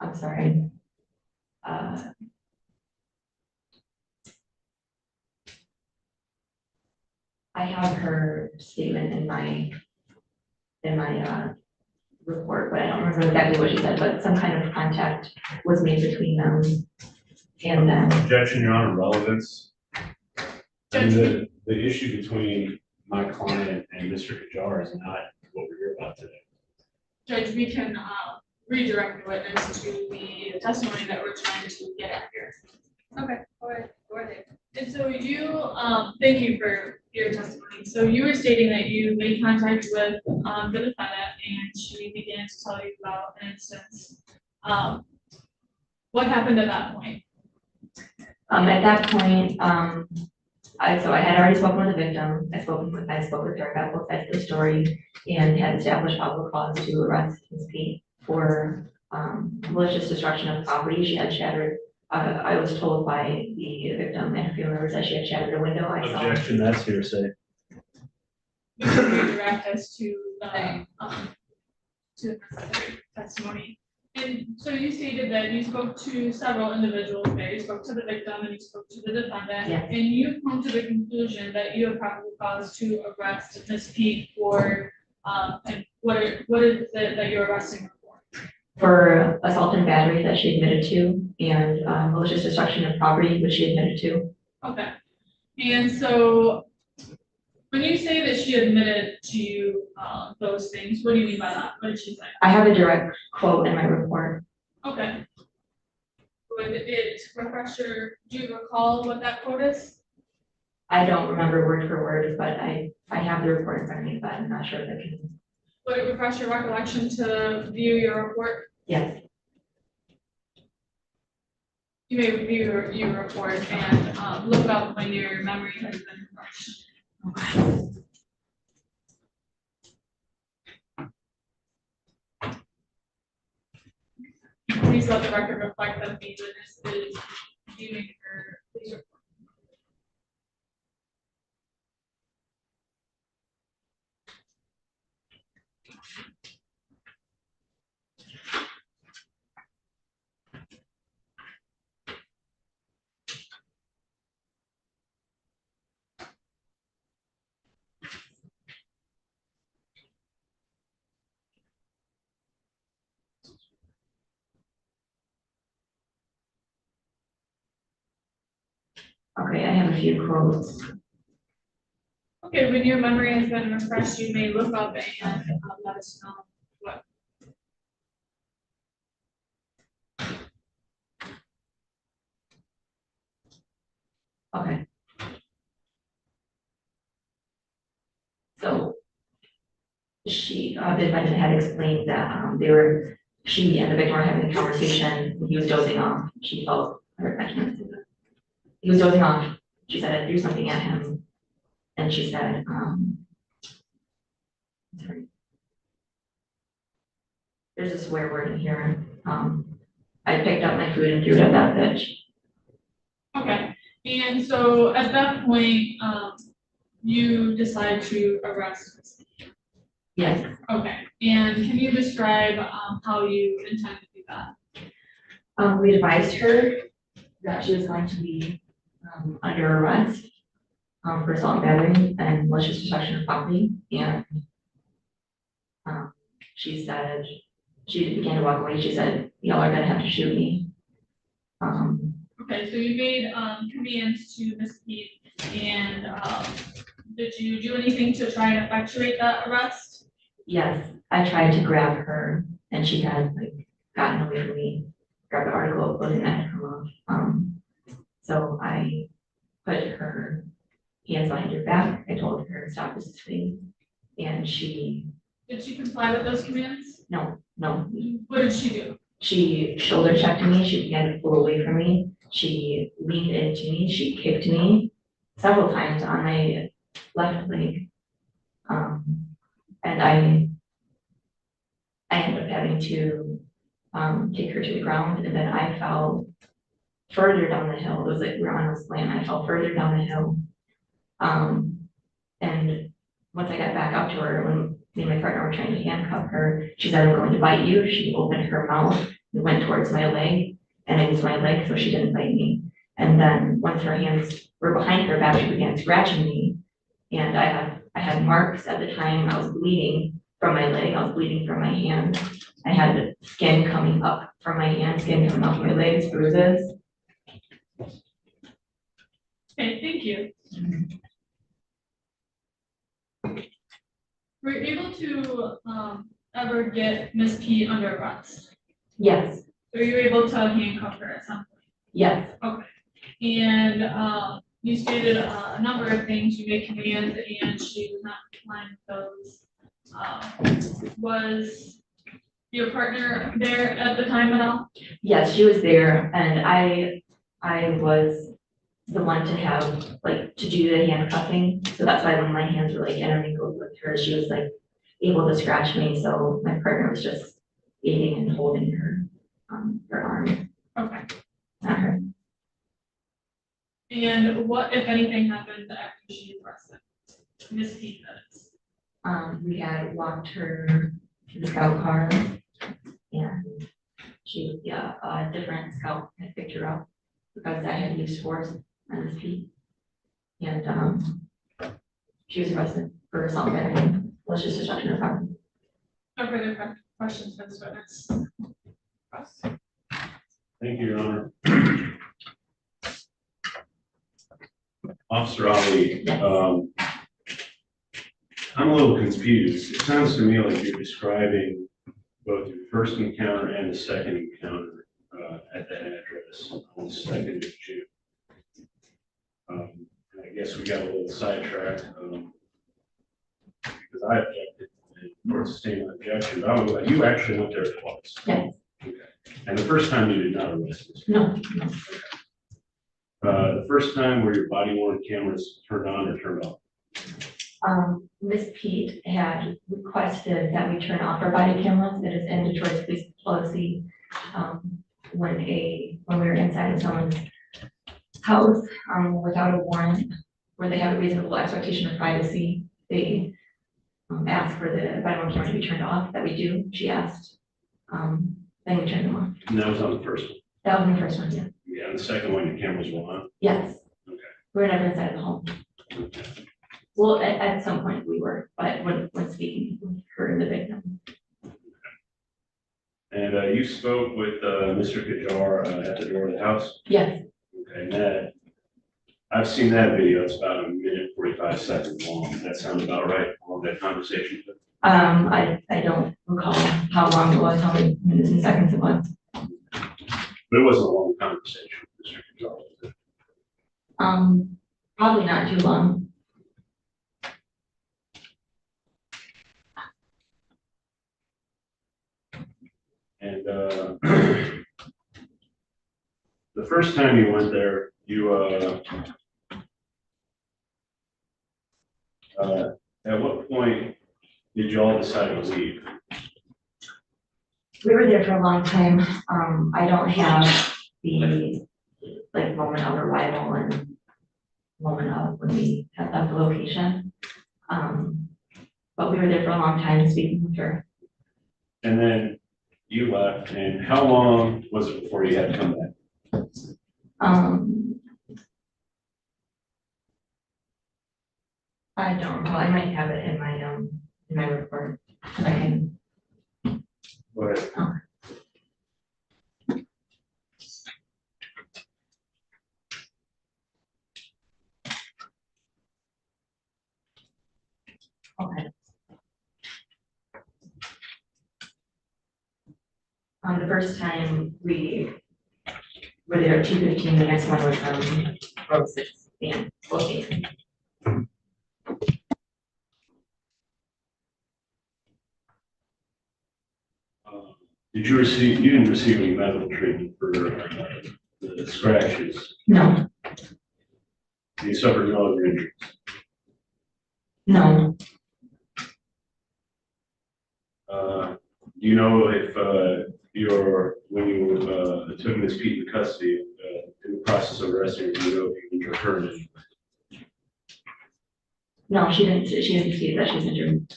I'm sorry, I have her statement in my report, but I don't remember exactly what she said, but some kind of contact was made between them. And then, Objection, Your Honor, relevance. And the issue between my client and Mr. Kajar is not what we're here about today. Judge, we can, redirect the witness to the testimony that we're trying to get at here. Okay, go ahead. And so you, thank you for your testimony. So you were stating that you made contact with, the defendant and she began to tell you about an instance. What happened at that point? at that point, I had already spoken with the victim. I spoke with her about both sides of the story and had established probable cause to arrest Ms. P for malicious destruction of property. She had shattered. I was told by the victim and a few members that she had shattered a window. I saw. Objection, that's hearsay. You can redirect us to the necessary testimony. And so you stated that you spoke to several individuals there. You spoke to the victim and you spoke to the defendant. Yes. And you come to the conclusion that you have probable cause to arrest Ms. P for, and what is it that you're arresting her for? For assault and battery that she admitted to, and malicious destruction of property, which she admitted to. Okay. And so when you say that she admitted to those things, what do you mean by that? What did she say? I have a direct quote in my report. Okay. Would it refresh your, do you recall what that quote is? I don't remember word for word, but I have the report in front of me, but I'm not sure if I can. Would it refresh your recollection to view your report? Yes. You may review your report and look up when your memory has been refreshed. Please let the record reflect that the witness is viewing her police report. Okay, I have a few quotes. Okay, when your memory has been refreshed, you may look up and let us know what. Okay. So she, the defendant had explained that she and the victim were having a conversation. He was dozing off. She felt, or I can't say that. He was dozing off. She said, I threw something at him. And she said, sorry. There's a swear word in here. I picked up my food and threw it at that bitch. Okay, and so at that point, you decide to arrest Ms. P. Yes. Okay, and can you describe how you intend to do that? We advised her that she was going to be under arrest for assault and battery and malicious destruction of property. And she said, she began to walk away. She said, y'all are gonna have to shoot me. Okay, so you made commands to Ms. P, and did you do anything to try and effectuate that arrest? Yes, I tried to grab her and she had gotten away from me, grabbed the article of clothing that had come off. So I put her hands behind her back. I told her, stop resisting. And she Did she comply with those commands? No, no. What did she do? She shoulder checked me, she began to pull away from me, she leaned into me, she kicked me several times on my left leg. And I ended up having to take her to the ground, and then I fell further down the hill. It was like we were on a slant. I fell further down the hill. And once I got back up to her, when me and my partner were trying to handcuff her, she said, "I'm going to bite you." She opened her mouth and went towards my leg, and I used my leg so she didn't bite me. And then once her hands were behind her back, she began scratching me. And I had marks at the time. I was bleeding from my leg. I was bleeding from my hand. I had skin coming up from my hand, skin coming off my legs, bruises. Okay, thank you. Were you able to ever get Miss P under arrest? Yes, Were you able to handcuff her at some point? yes, And you stated a number of things, you made commands and she was not complying with those. Was your partner there at the time at all? yes, she was there, and I was the one to have, like, to do the handcuffing. So that's why when my hands were like intermingled with hers, she was like able to scratch me. So my partner was just aiding and holding her arm, Okay. not her. And what, if anything, happened after she was arrested? Miss P, that is. We had walked her to the scout car, and she, a different scout had picked her up because I had used force on this P. And she was arrested for assault battery, malicious destruction of property. No further questions for this witness. Thank you, Your Honor. Officer Ali, I'm a little confused. It sounds to me like you're describing both your first encounter and the second encounter at that address on the 2nd of June. I guess we got a little sidetracked because I objected and court sustained my objection. But you actually went there twice. Yes. Okay. And the first time you did not arrest this. No. The first time were your body worn cameras turned on or turned off? Miss Pete had requested that we turn off our body cameras. It is in Detroit's police policy. When we were inside of someone's house without a warrant, where they have a reasonable expectation of privacy, they ask for the body worn camera to be turned off. That we do. She asked. Then we turned them off. And that was on the first one? That was on the first one, yeah. Yeah, and the second one, your cameras were on? Yes. Okay. We were never inside the home. Okay. Well, at some point we were, but when speaking with her and the victim. And you spoke with Mr. Kajar at the door of the house? Yes. Okay, and that, I've seen that video. It's about a minute, 45 seconds long. Does that sound about right? All that conversation? I don't recall how long it was, how many minutes and seconds it was. But it wasn't a long conversation with Mr. Kajar, was it? Probably not too long. And the first time you went there, you at what point did you all decide to leave? We were there for a long time. I don't have the moment of arrival and moment of when we had left the location. But we were there for a long time speaking with her. And then you left, and how long was it before you had to come back? I don't recall. I might have it in my report. I can. What? Okay. The first time we were there at 2:15, the next one was road 6 and location. you didn't receive any medical treatment for the scratches? No, You suffered no other injuries? no, Do you know if when you took Ms. Pete into custody, in the process of arresting her, do you know if you injured her in any way? no, she didn't see that she's injured.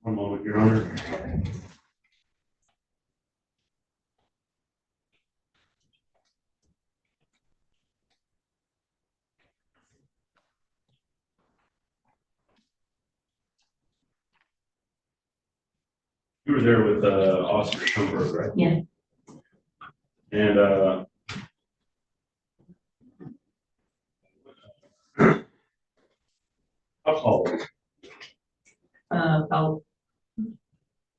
One moment, Your Honor. You were there with Officer Schoenberg, right? Yeah. And how tall was he? About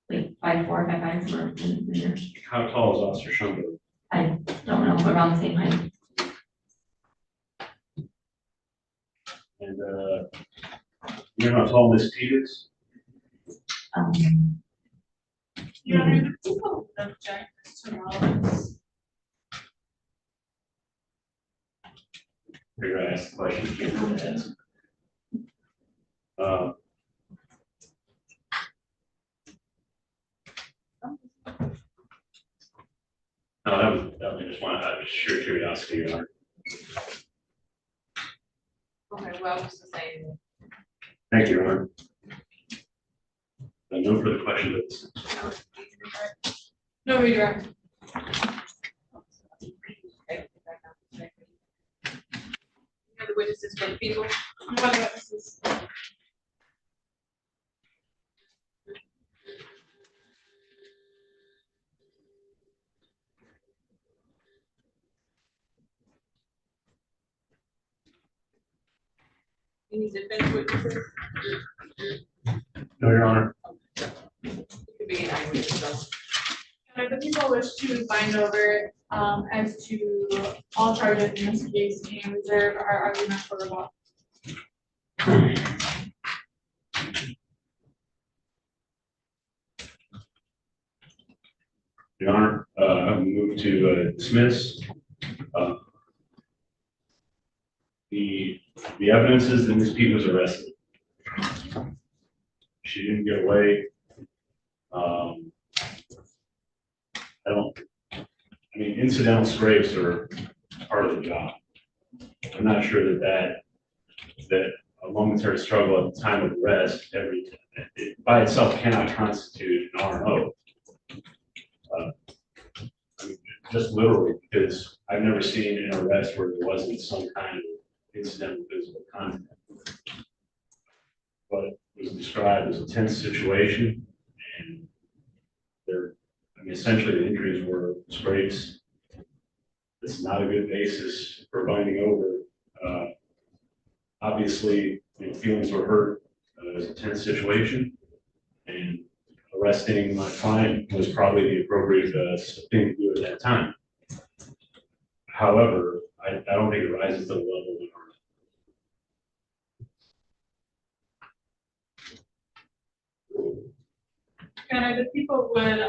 like 5'4", 5'5", somewhere in there. How tall is Officer Schoenberg? I don't know, around the same height. And you know how tall Miss Pete is? Your Honor, the people object to relevance. You're gonna ask the question. You can't really ask. No, that was just one out of sheer curiosity, Your Honor. Okay, well, just the same. Thank you, Your Honor. No further questions. No redirect. Any other witnesses for the people? No other witnesses. Any defense witnesses? No, Your Honor. It could be an eyewitness, so. And the people wish to bind over as to all charges in this case and reserve our argument for rebuttal. Your Honor, I move to dismiss. The evidence is that Ms. Pete was arrested. She didn't get away. I mean, incidental scrapes are part of the job. I'm not sure that a momentary struggle at the time of arrest, it by itself cannot constitute an R&O. I mean, just literally, because I've never seen an arrest where there wasn't some kind of incidental physical contact. But it was described as a tense situation, and essentially the injuries were scrapes. It's not a good basis for binding over. Obviously, feelings were hurt. It was a tense situation, and arresting my client was probably the appropriate thing to do at that time. However, I don't think it rises to the level of And the people would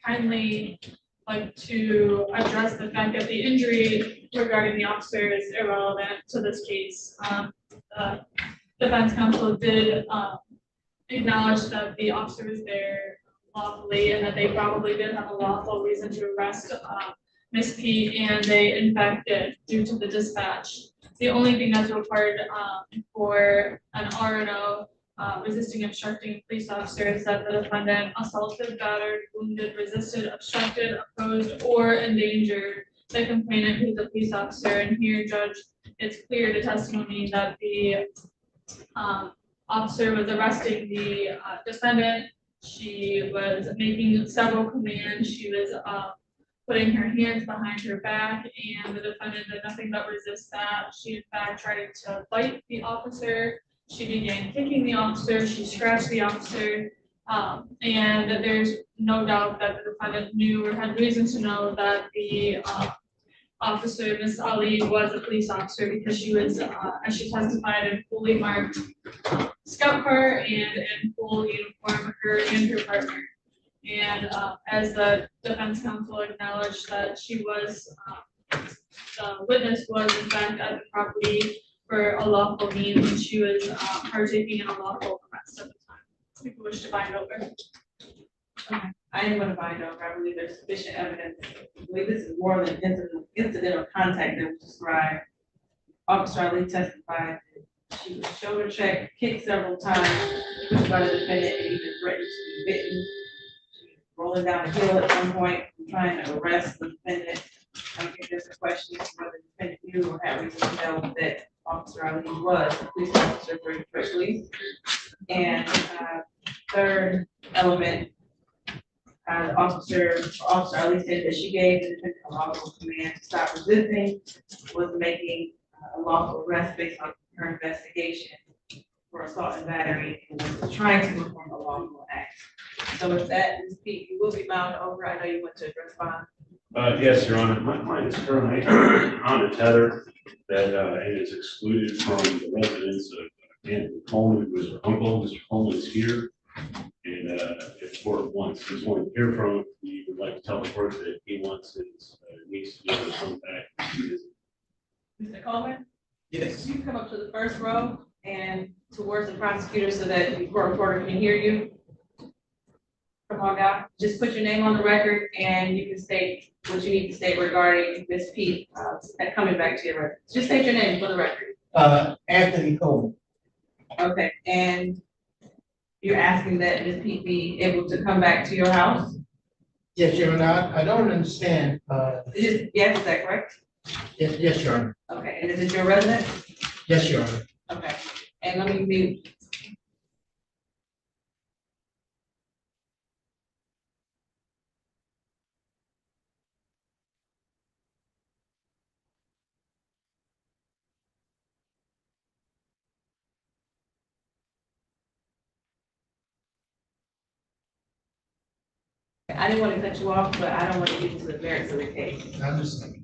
kindly like to address the fact that the injury regarding the officer is irrelevant to this case. Defense counsel did acknowledge that the officer was there lawfully and that they probably did have a lawful reason to arrest Ms. P, and they in fact did due to the dispatch. The only thing that's required for an R&O resisting, obstructing police officer is that the defendant assaulted, battered, wounded, resisted, obstructed, opposed, or endangered the complainant who's a police officer. And here, Judge, it's clear the testimony that the officer was arresting the defendant. She was making several commands. She was putting her hands behind her back, and the defendant did nothing but resist that. She in fact tried to bite the officer. She began kicking the officer. She scratched the officer. And there's no doubt that the defendant knew or had reason to know that the officer, Ms. Ali, was a police officer because she was, as she testified, in fully marked scout car and in full uniform, her and her partner. And as the defense counsel acknowledged that she was, the witness was in fact at the property for a lawful means, and she was partaking in a lawful arrest at the time. People wish to bind over. I am gonna bind over. I believe there's sufficient evidence. I believe this is more than incidental contact that was described. Officer Ali testified that she was shoulder checked, kicked several times, pushed by the defendant, and even threatened to be bitten. She was rolling down the hill at one point, trying to arrest the defendant. I think there's a question as to whether the defendant knew or had reason to know that Officer Ali was a police officer for the police. And third element, Officer Ali said that she gave the defendant a lawful command to stop resisting, was making a lawful arrest based on her investigation for assault and battery, and was trying to perform a lawful act. So with that, Ms. Pete, you will be bound over. I know you went to address bond. Yes, Your Honor, mine is currently on a tether that and is excluded from the residence of Anthony Coleman, who is her uncle. Mr. Coleman is here. And if court wants, he's going to hear from him, he would like to tell the court that he wants his niece to be able to come back. Mr. Coleman? Yes. You come up to the first row and towards the prosecutor so that the court reporter can hear you. Come on down. Just put your name on the record and you can state what you need to state regarding Ms. Pete coming back to your record. Just state your name for the record. Anthony Coleman. Okay, and you're asking that Ms. Pete be able to come back to your house? Yes, Your Honor, I don't understand. Yes, is that correct? Yes, Your Honor. Okay, and is it your residence? Yes, Your Honor. Okay, and let me mute. I didn't want to cut you off, but I don't want to get into the merits of the case. I understand.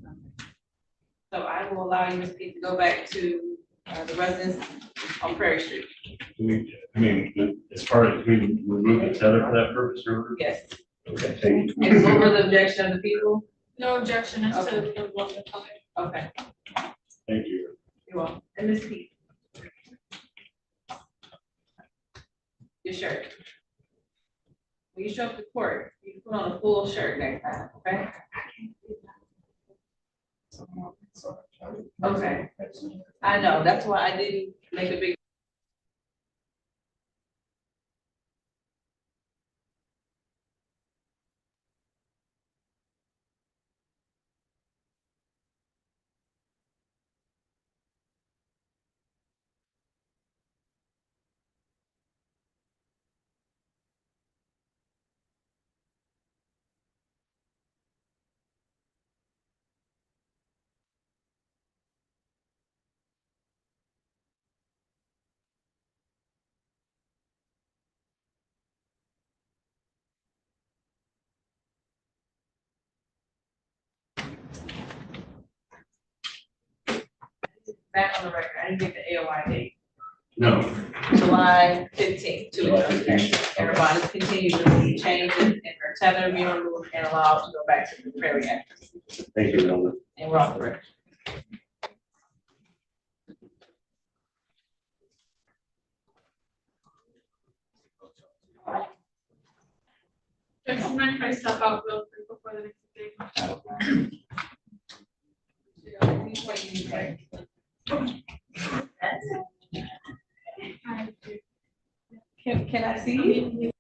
So I will allow you, Ms. Pete, to go back to the residence on Prairie Street. I mean, as far as we remove the tether for that purpose, Your Honor? Yes. Okay, thank you. And over the objection of the people? No objection as to Okay. the one that coming. Okay, Thank you. you're welcome. And Ms. Pete? Your shirt. When you show up to court, you put on a full shirt next time, okay? Okay. I know, that's why I didn't make a big. Back on the record, I didn't get the AOI date. No. July 15th, 2 weeks ago. Everybody continue to change it and her tether being removed and allowed to go back to the Prairie Act. Thank you, Your Honor. And we're off the record. Judge, do you mind if I step out real quick before the next meeting? Can I see you?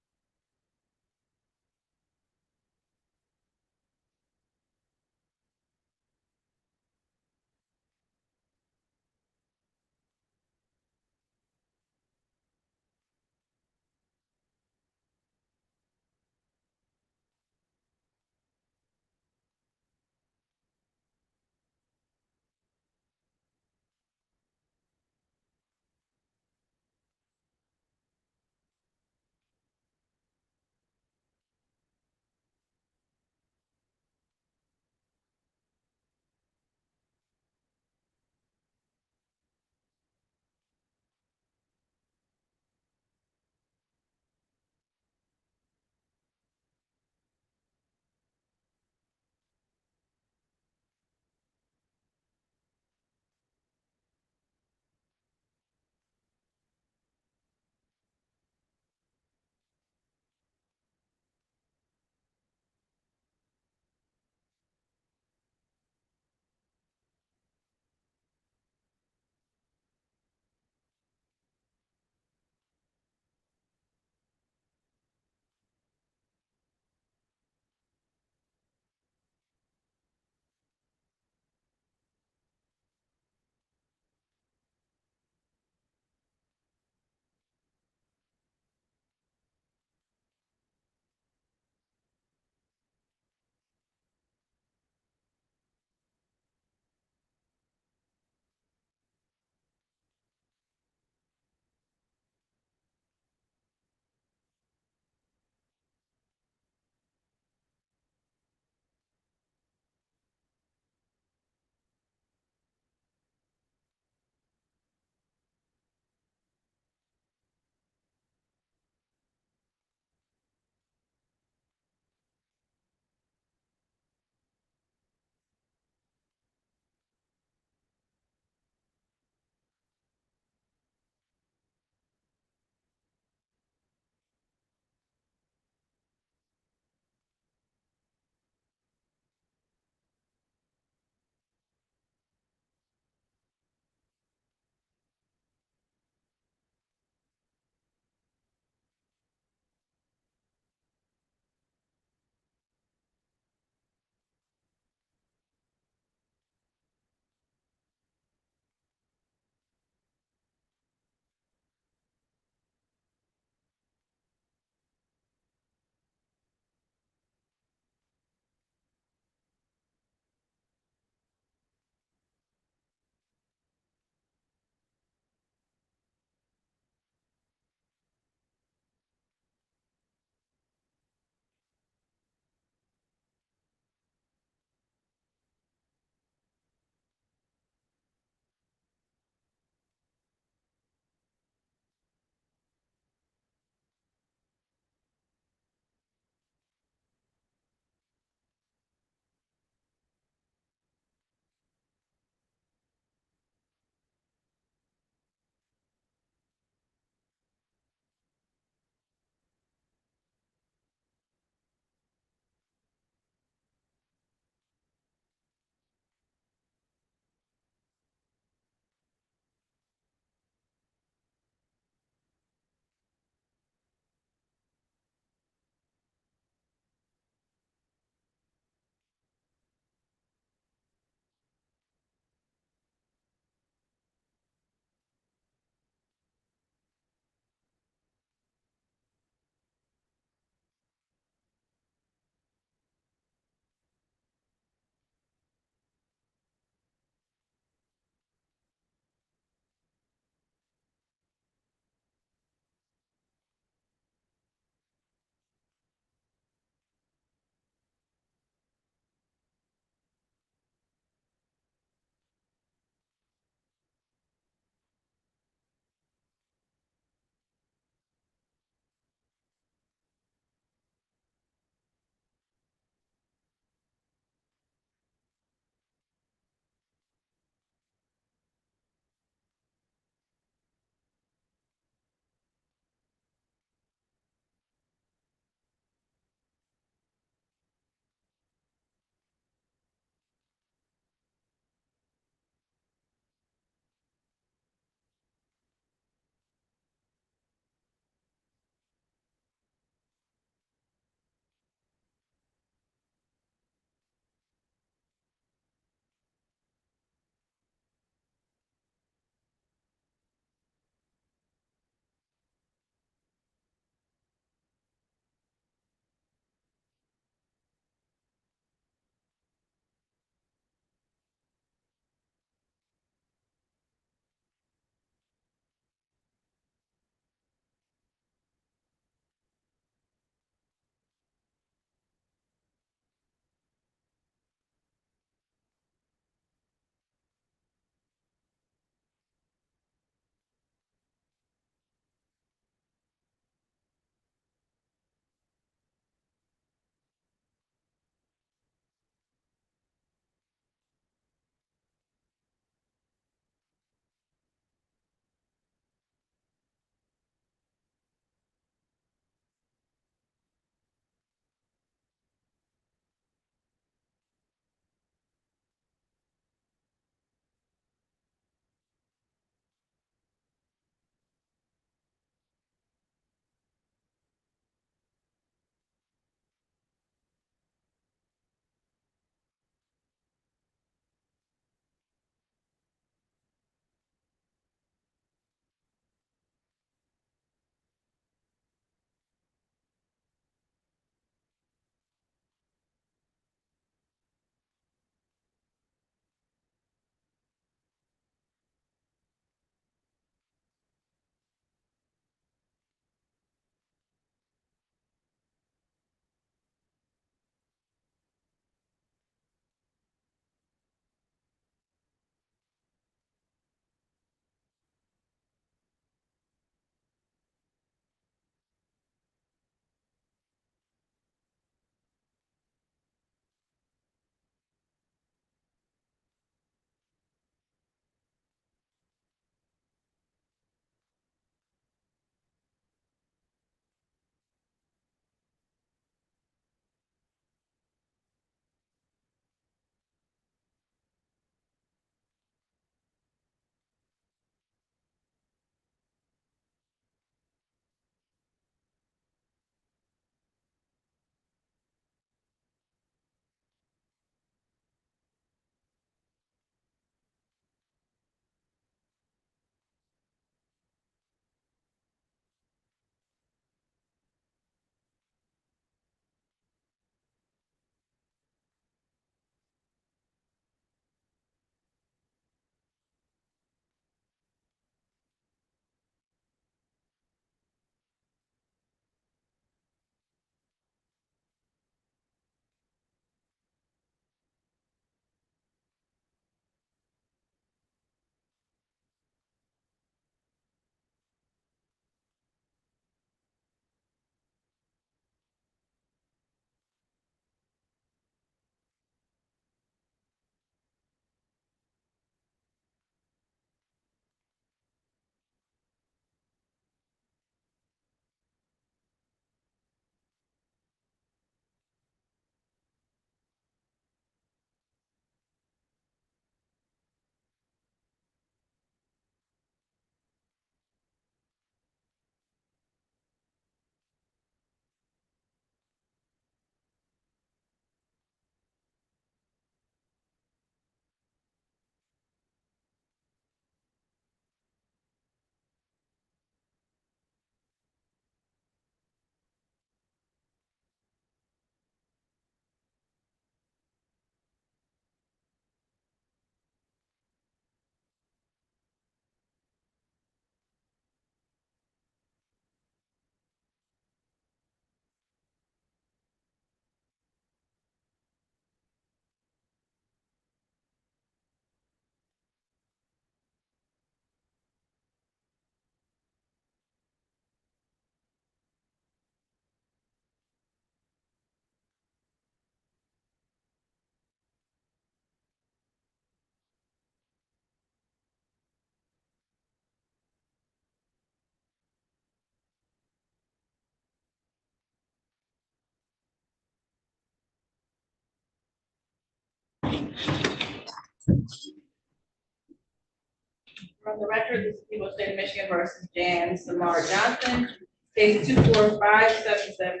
From the record, this is people of the state of Michigan versus Jan Samar Johnson. Case 2457770.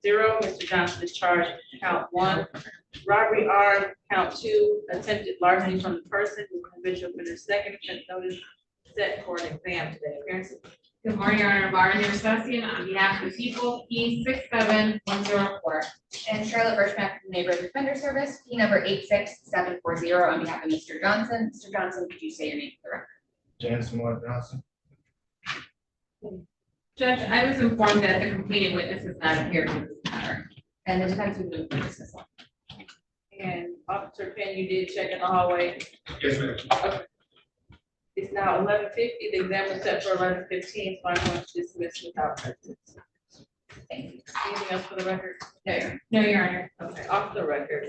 Mr. Johnson is charged with count 1, robbery armed, count 2, attempted larceny from the person, with conviction for the second offense notice set for an exam today. Appearances. Good morning, Your Honor. Barr and Associate on behalf of the people, P 67104. And Charlotte Birchman from the Neighborhood Defender Service, P number 86740 on behalf of Mr. Johnson. Mr. Johnson, could you say your name for the record? James Moore Johnson. Judge, I was informed that the completed witness is not appeared in this matter. And the defense would move for dismissal. And Officer Penn, you did check in the hallway. Yes, ma'am. Okay. It's now 11:50. The exam was set for 11:15, so I'm going to dismiss without prejudice. Thank you. Anything else for the record? No, Your Honor. Okay, off the record.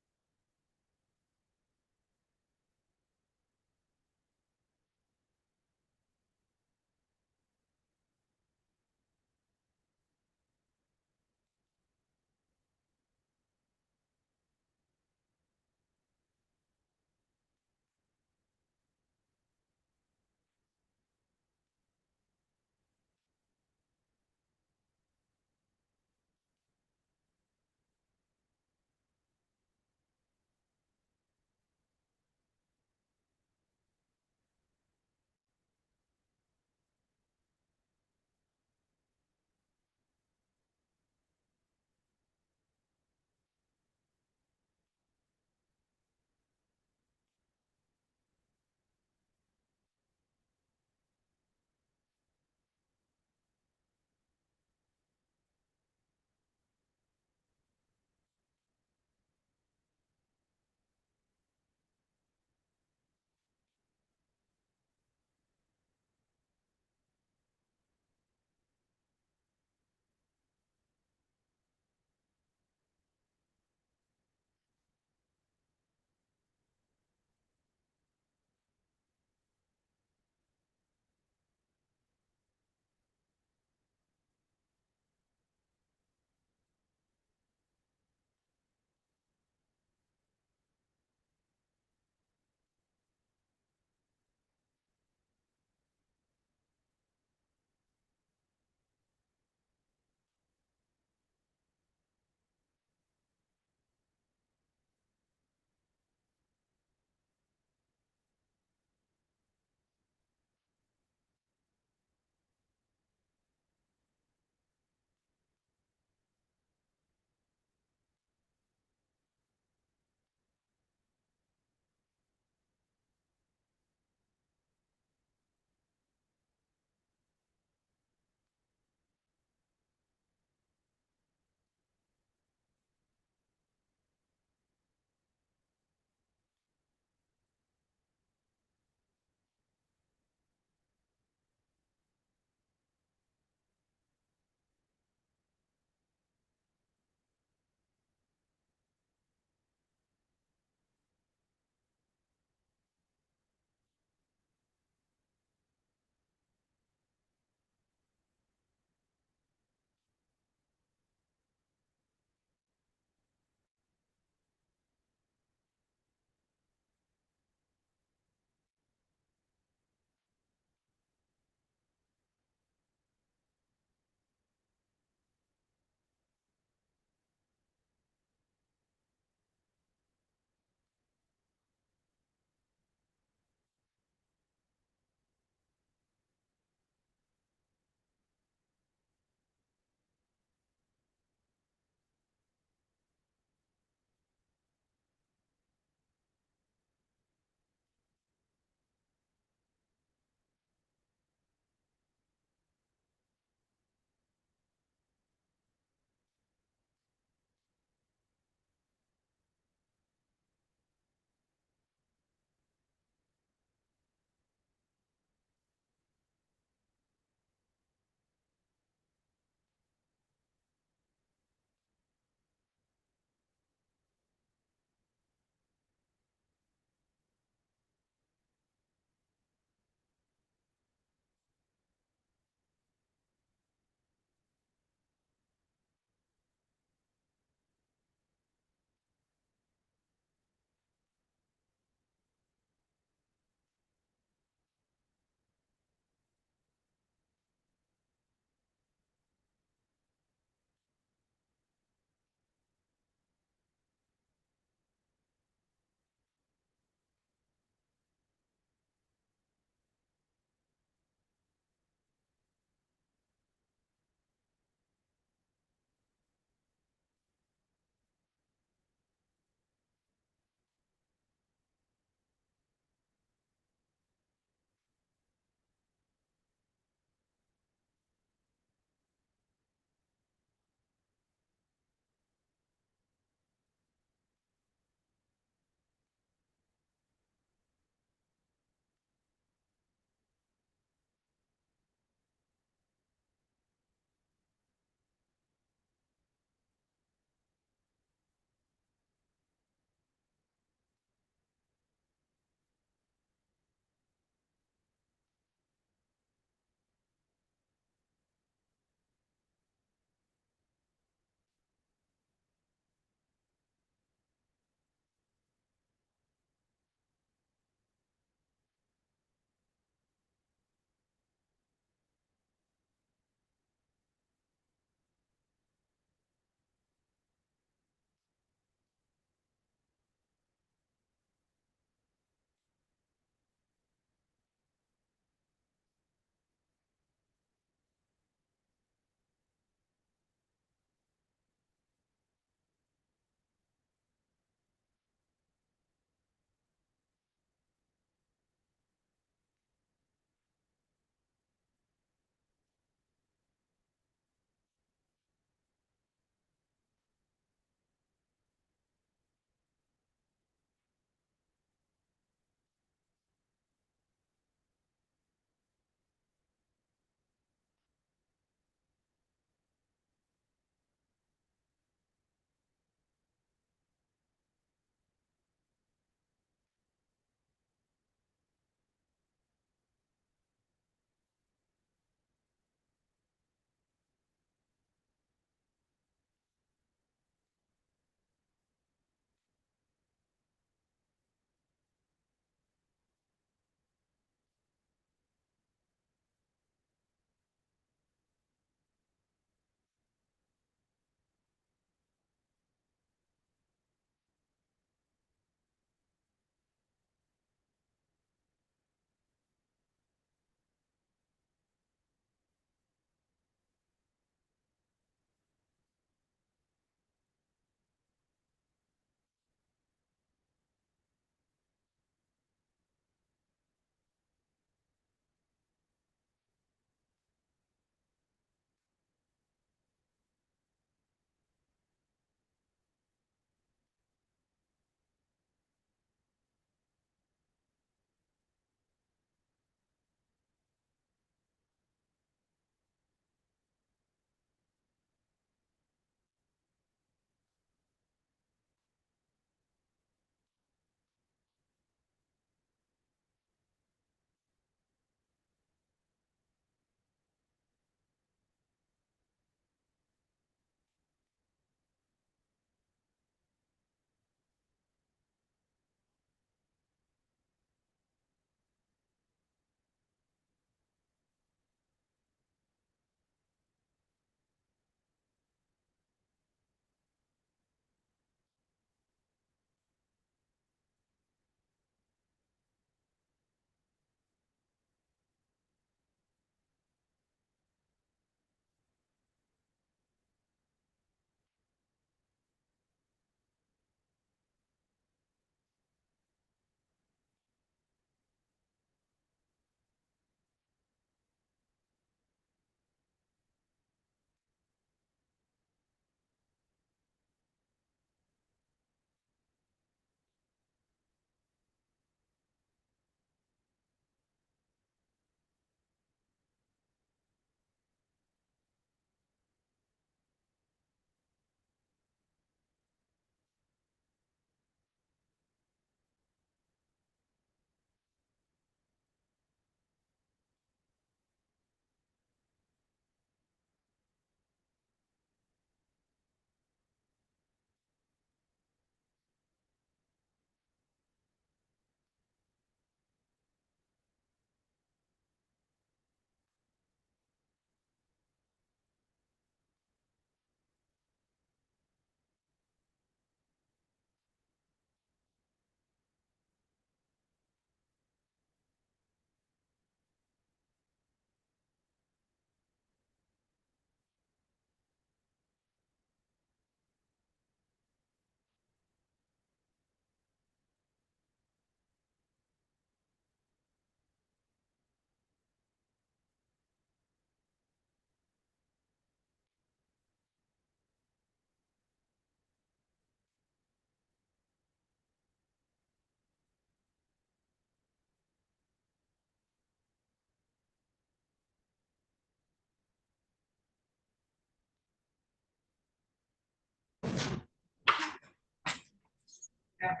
Okay,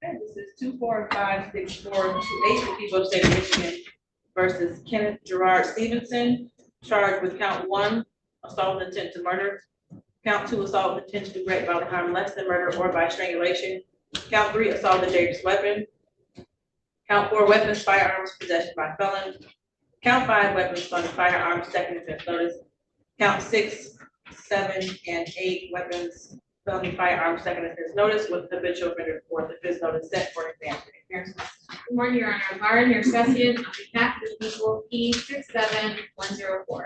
this is 2456428, the people of the state of Michigan versus Kenneth Gerard Stevenson, charged with count 1, assault with intent to murder, count 2, assault with intent to do great bodily harm less than murder or by strangulation, count 3, assault with a dangerous weapon, count 4, weapons, firearms, possession by felon, count 5, weapons, firearms, second offense notice, count 6, 7, and 8, weapons, felony firearms, second offense notice with habitual offender fourth offense notice set for exam. Good morning, Your Honor. Lauren Nerssessian on behalf of the people, P 67104.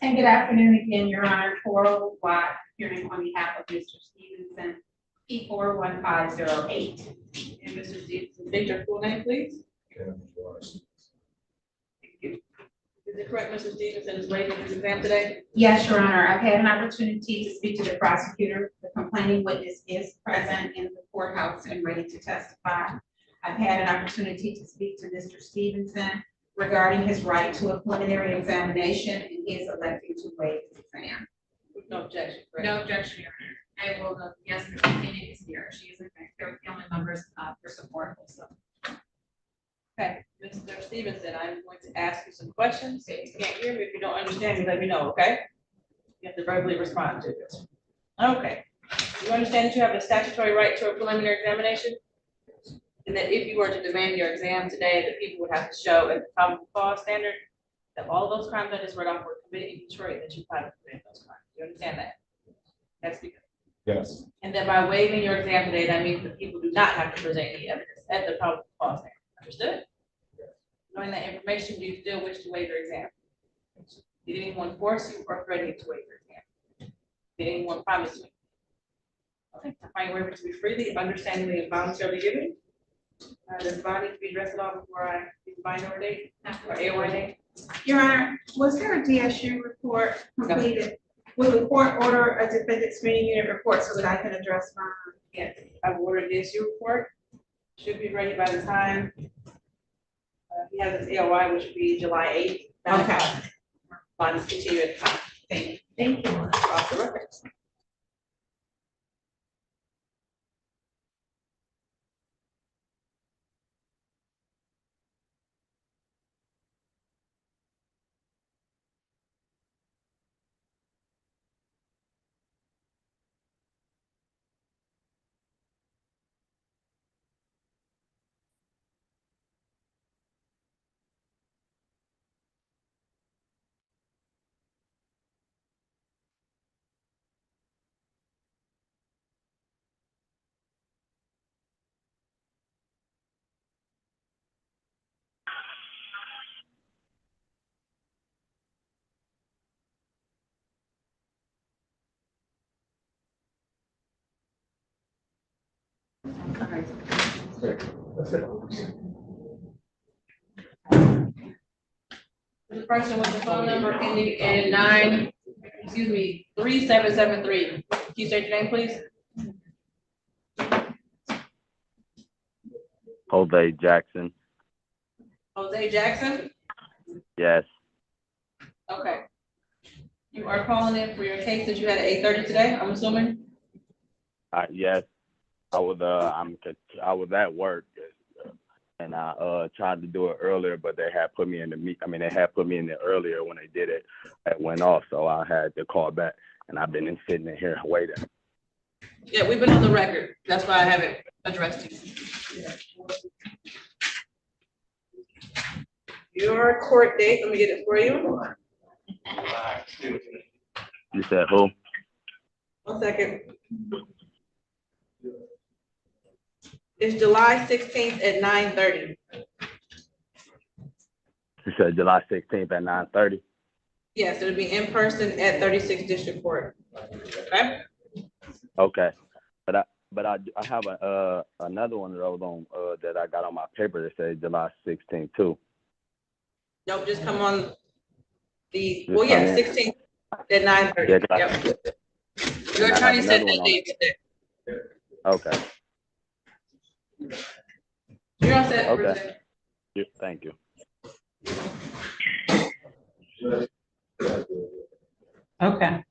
And good afternoon again, Your Honor. Coral Watt, hearing on behalf of Mr. Stevenson, P 41508. And Mr. Stevenson, state your full name, please. Is it correct, Mr. Stevenson is waiving his exam today? Yes, Your Honor. I've had an opportunity to speak to the prosecutor. The complaining witness is present in the courthouse and ready to testify. I've had an opportunity to speak to Mr. Stevenson regarding his right to a preliminary examination, and he is electing to waive his exam. No objection, correct? No objection, Your Honor. I will, yes, Ms. McKinney is here. She is in fact, they're the only members for support also. Okay, Mr. Stevenson, I'm going to ask you some questions. If you can't hear me, if you don't understand me, let me know, okay? You have to verbally respond to this. Okay. You understand that you have a statutory right to a preliminary examination? And that if you were to demand your exam today, the people would have to show at the probable cause standard that all of those crimes I just read off were committed in Detroit, that you haven't committed those crimes. You understand that? That's because. Yes. And then by waiving your exam today, that means that people do not have to present any evidence at the probable cause standard. Understood? Knowing that information, do you still wish to waive your exam? Did anyone force you or threaten you to waive your exam? Did anyone promise you? Okay, I find waiver to be freely, understandingly, and voluntarily given. Does the body to be addressed at all before I do the binary date or AOI date? Your Honor, was there a DSU report completed? Will the court order a defendant screening unit report so that I can address mine? Yes, I've ordered this report. Should be ready by the time he has his AOI, which would be July 8th. Okay. Bonds continue at the time. Thank you. Thank you. Off the record. The person with the phone number ending in 3773. Can you state your name, please? Jose Jackson. Jose Jackson? Yes. Okay. You are calling in for your case that you had at 8:30 today, I'm assuming? Yes. I was at work and I tried to do it earlier, but they had put me in they had put me in there earlier when they did it. It went off, so I had to call back, and I've been sitting in here waiting. Yeah, we've been on the record. That's why I haven't addressed you. Your court date, let me get it for you. You said who? 1 second. It's July 16th at 9:30. You said July 16th at 9:30? Yes, it'll be in person at 36th District Court. Okay? Okay. But I have another one of those on that I got on my paper that says July 16th too. Nope, just come on the, well, yeah, 16th at 9:30. Yeah, Yep. Your attorney said that date today. Okay. You're all set. Okay. Yeah, thank you. Okay.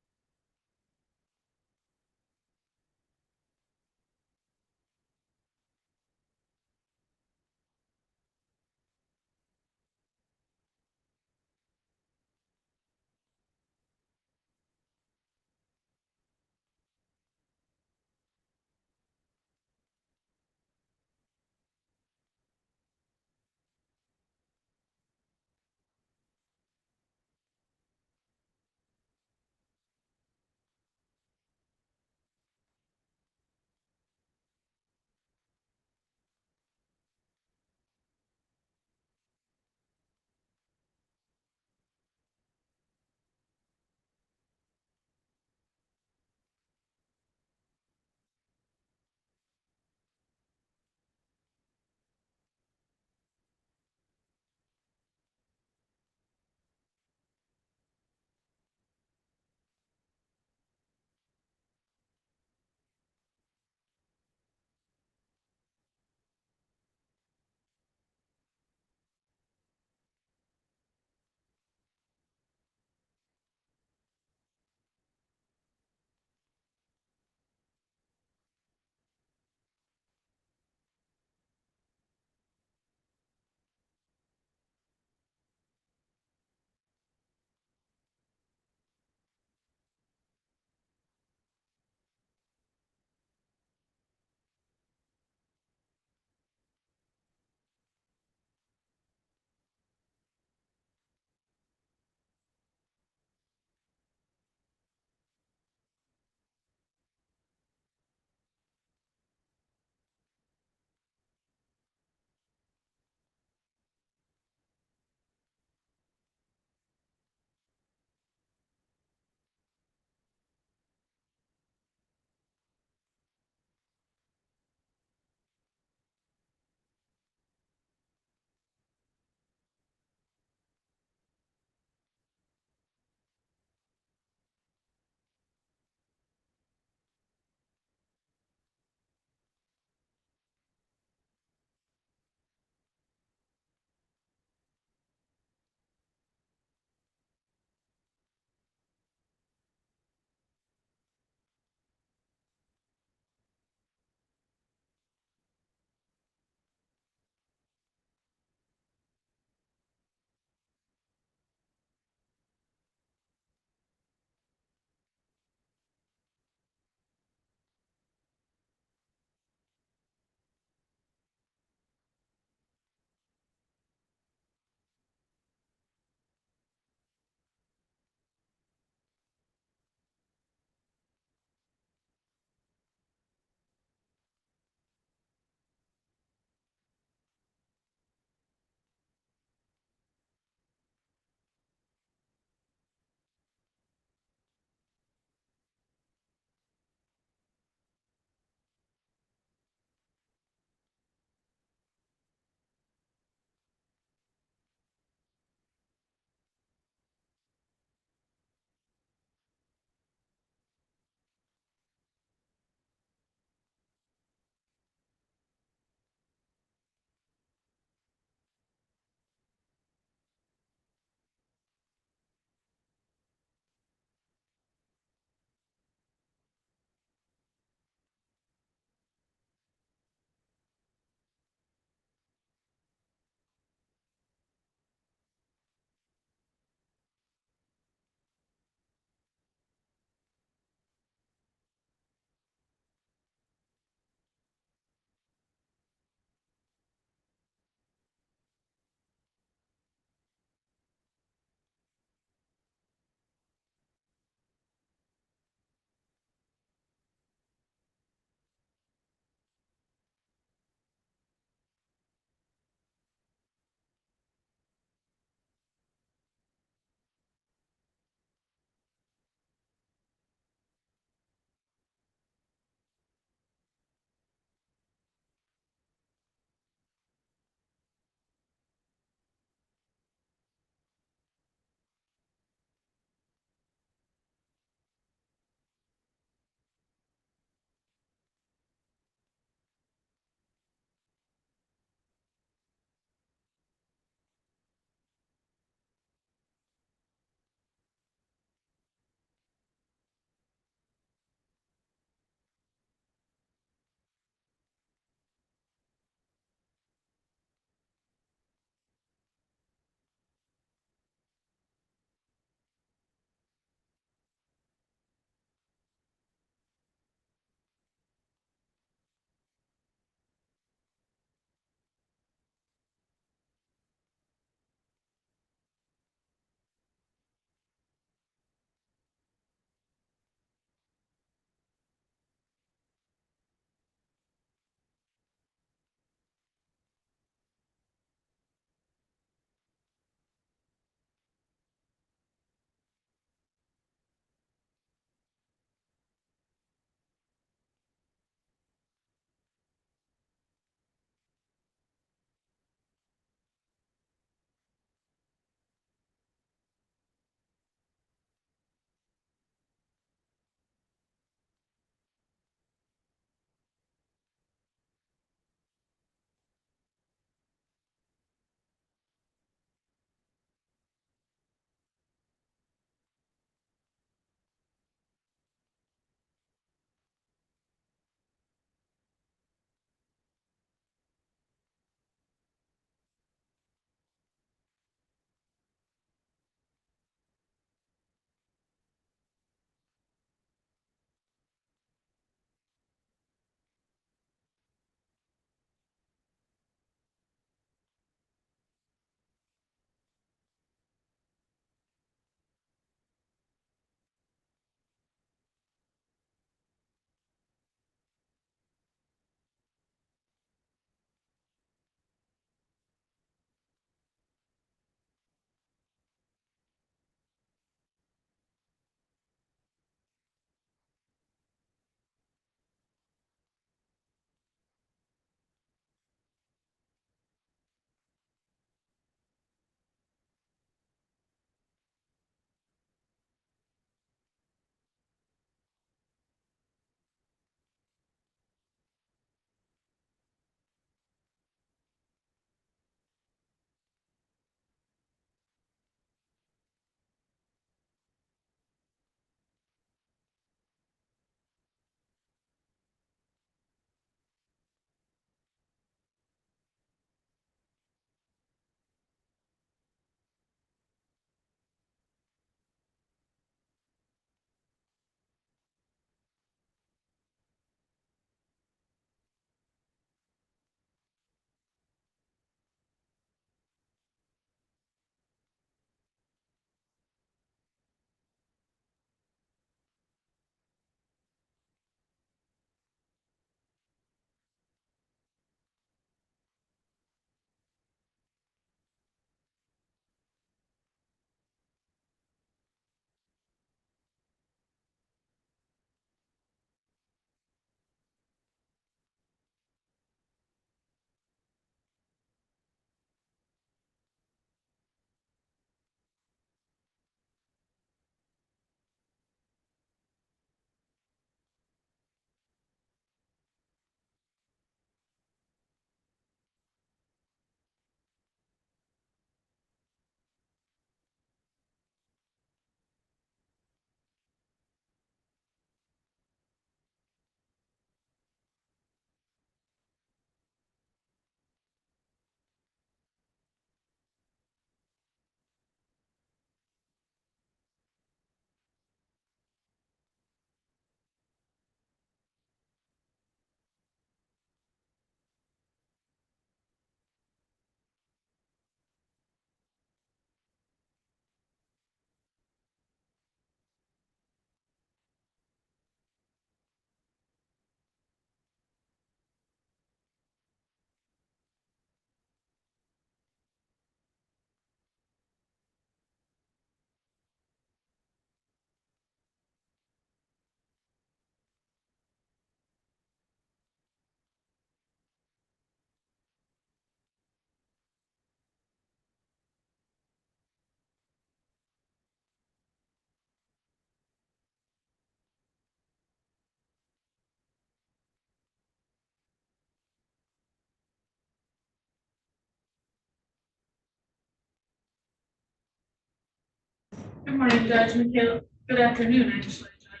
Good morning, Judge Michaela. Good afternoon, actually, Judge.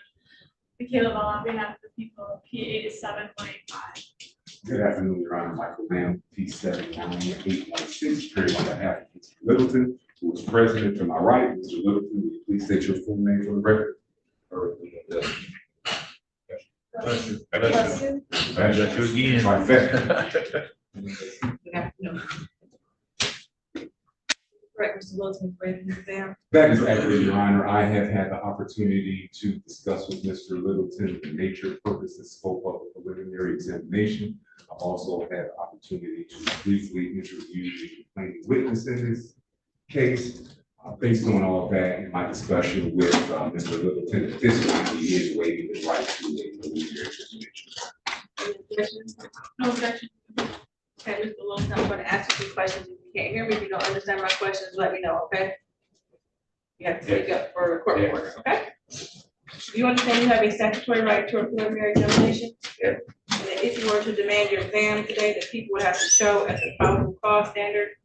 Michaela Bell on behalf of the people of P 87185. Good afternoon, Your Honor. Michael Lamb, P79816, appearing on behalf of Mr. Littleton, who is president to my right. Mr. Littleton, will you please state your full name for the record? Bless you. Bless you. Bless you again. Trifecta. Good afternoon. Correct, Mr. Wilson, waiting his exam. That is accurate, Your Honor. I have had the opportunity to discuss with Mr. Littleton the nature, purpose, and scope of the preliminary examination. I also had the opportunity to briefly interview the complaining witness in this case. Based on all of that, in my discussion with Mr. Littleton, at this point, he is waiving his right to a preliminary examination. Any questions? No objection. Okay, Mr. Wilson, I'm gonna ask you some questions. If you can't hear me, if you don't understand my questions, let me know, okay? You have to speak up for a court order, okay? You understand you have a statutory right to a preliminary examination? Yeah. And that if you were to demand your exam today, that people would have to show as a probable cause standard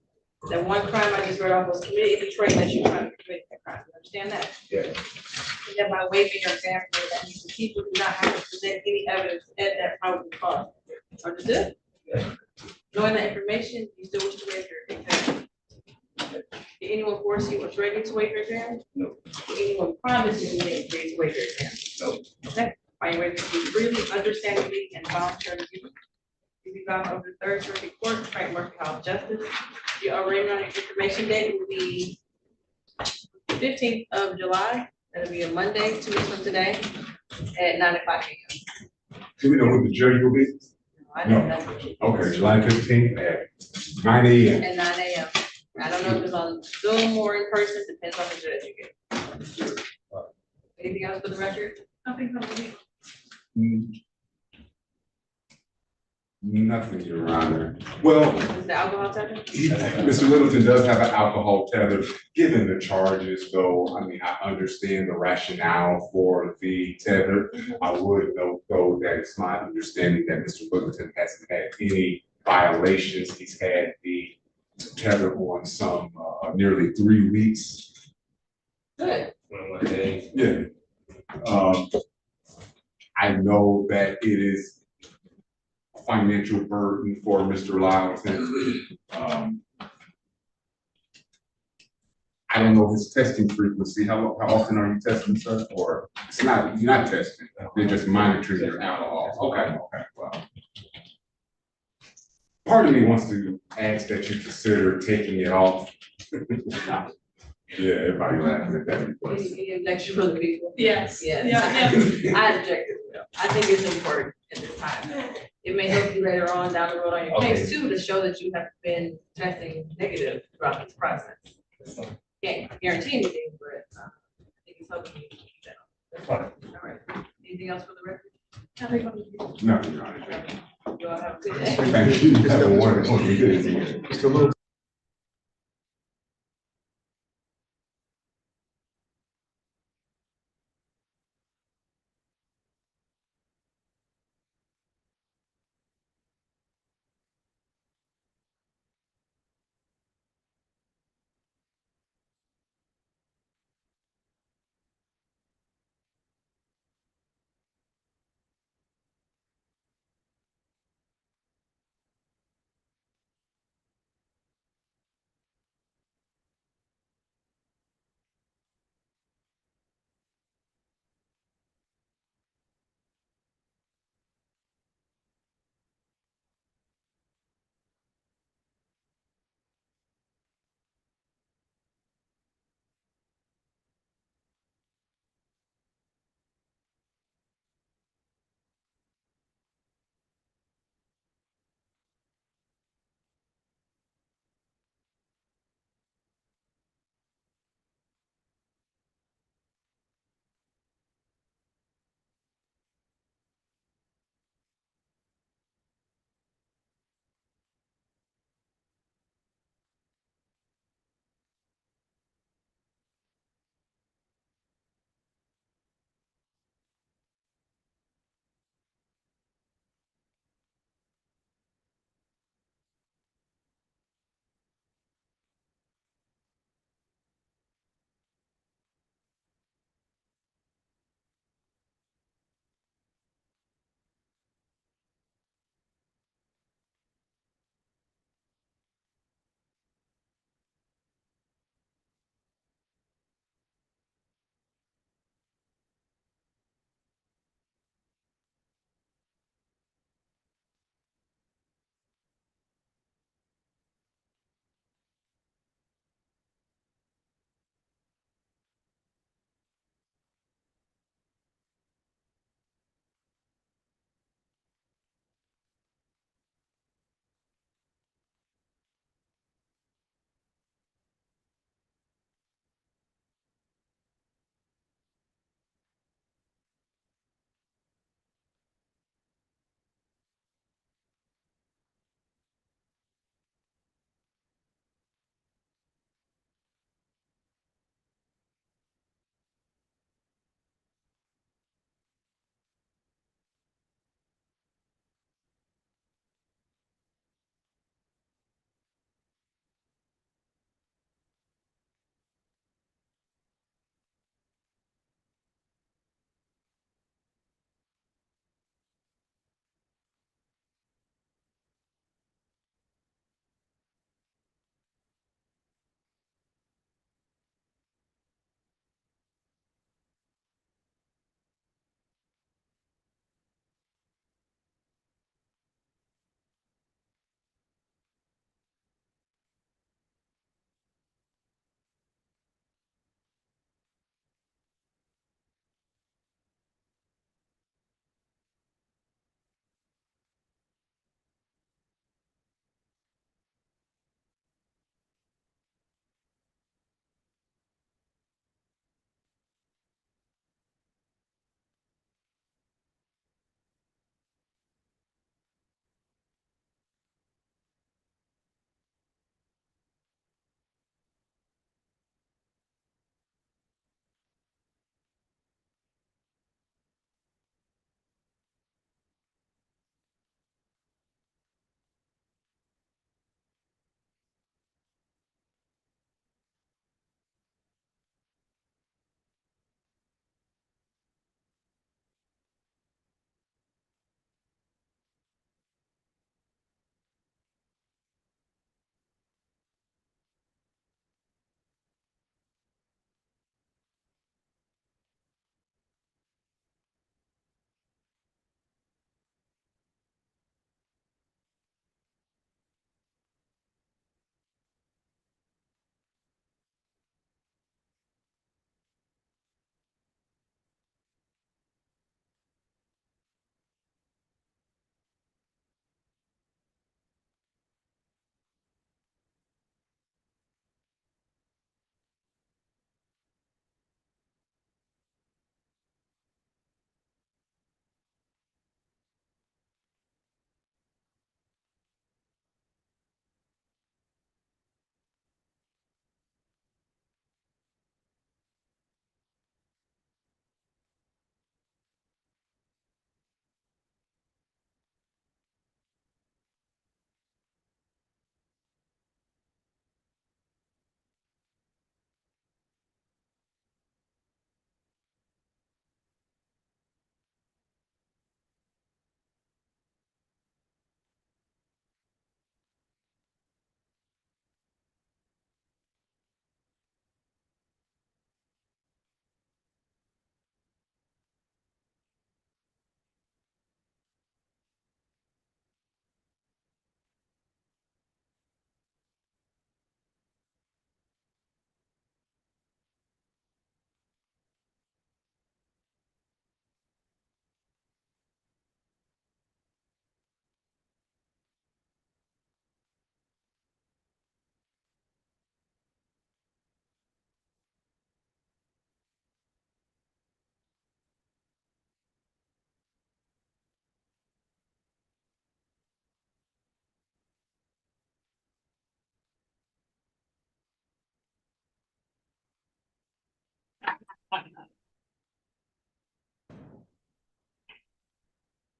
that one crime I just read off was committed, if you trade that you trying to commit that crime. You understand that? Yeah. And then by waiving your exam, that means the people do not have to present any evidence at that probable cause. Understood? Yeah. Knowing that information, you still wish to waive your exam. Did anyone force you or threaten you to waive your exam? No. Did anyone promise you anything for you to waive your exam? No. Okay, are you ready to speak freely, understandingly, and voluntarily? If you found over the Third Circuit Court, Frank Murphy House Justice, your arraignment on your information date will be 15th of July. That'll be a Monday, 2 weeks from today, at 9:00 a.m. Do we know who the jury will be? I don't know. Okay, July 15th at 9 a.m. At 9 a.m. I don't know if it's on Zoom or in person, depends on the judge you get. Anything else for the record? Nothing from the legal. Nothing, Your Honor. Well, Is the alcohol tether? Mr. Littleton does have an alcohol tether. Given the charges, though, I mean, I understand the rationale for the tether. I would note, though, that it's my understanding that Mr. Littleton hasn't had any violations. He's had the tether on some nearly 3 weeks. Good. Yeah. I know that it is a financial burden for Mr. Littleton. I don't know his testing frequency. How often are you testing, sir? Or it's not, you're not testing. They're just monitoring your alcohol. Okay, well. Part of me wants to ask that you consider taking it off. Yeah, everybody laughing at that request. Any objection from the people? Yes. Yes. Yeah, I object as well. I think it's important at this time. It may help you later on down the road on your case too, to show that you have been testing negative throughout this process. Can't guarantee anything, but I think it's helping you. Keep that on. All right. Anything else for the record? Nothing from the legal. Nothing, Your Honor. You all have a good day. Thank you. Have a wonderful day.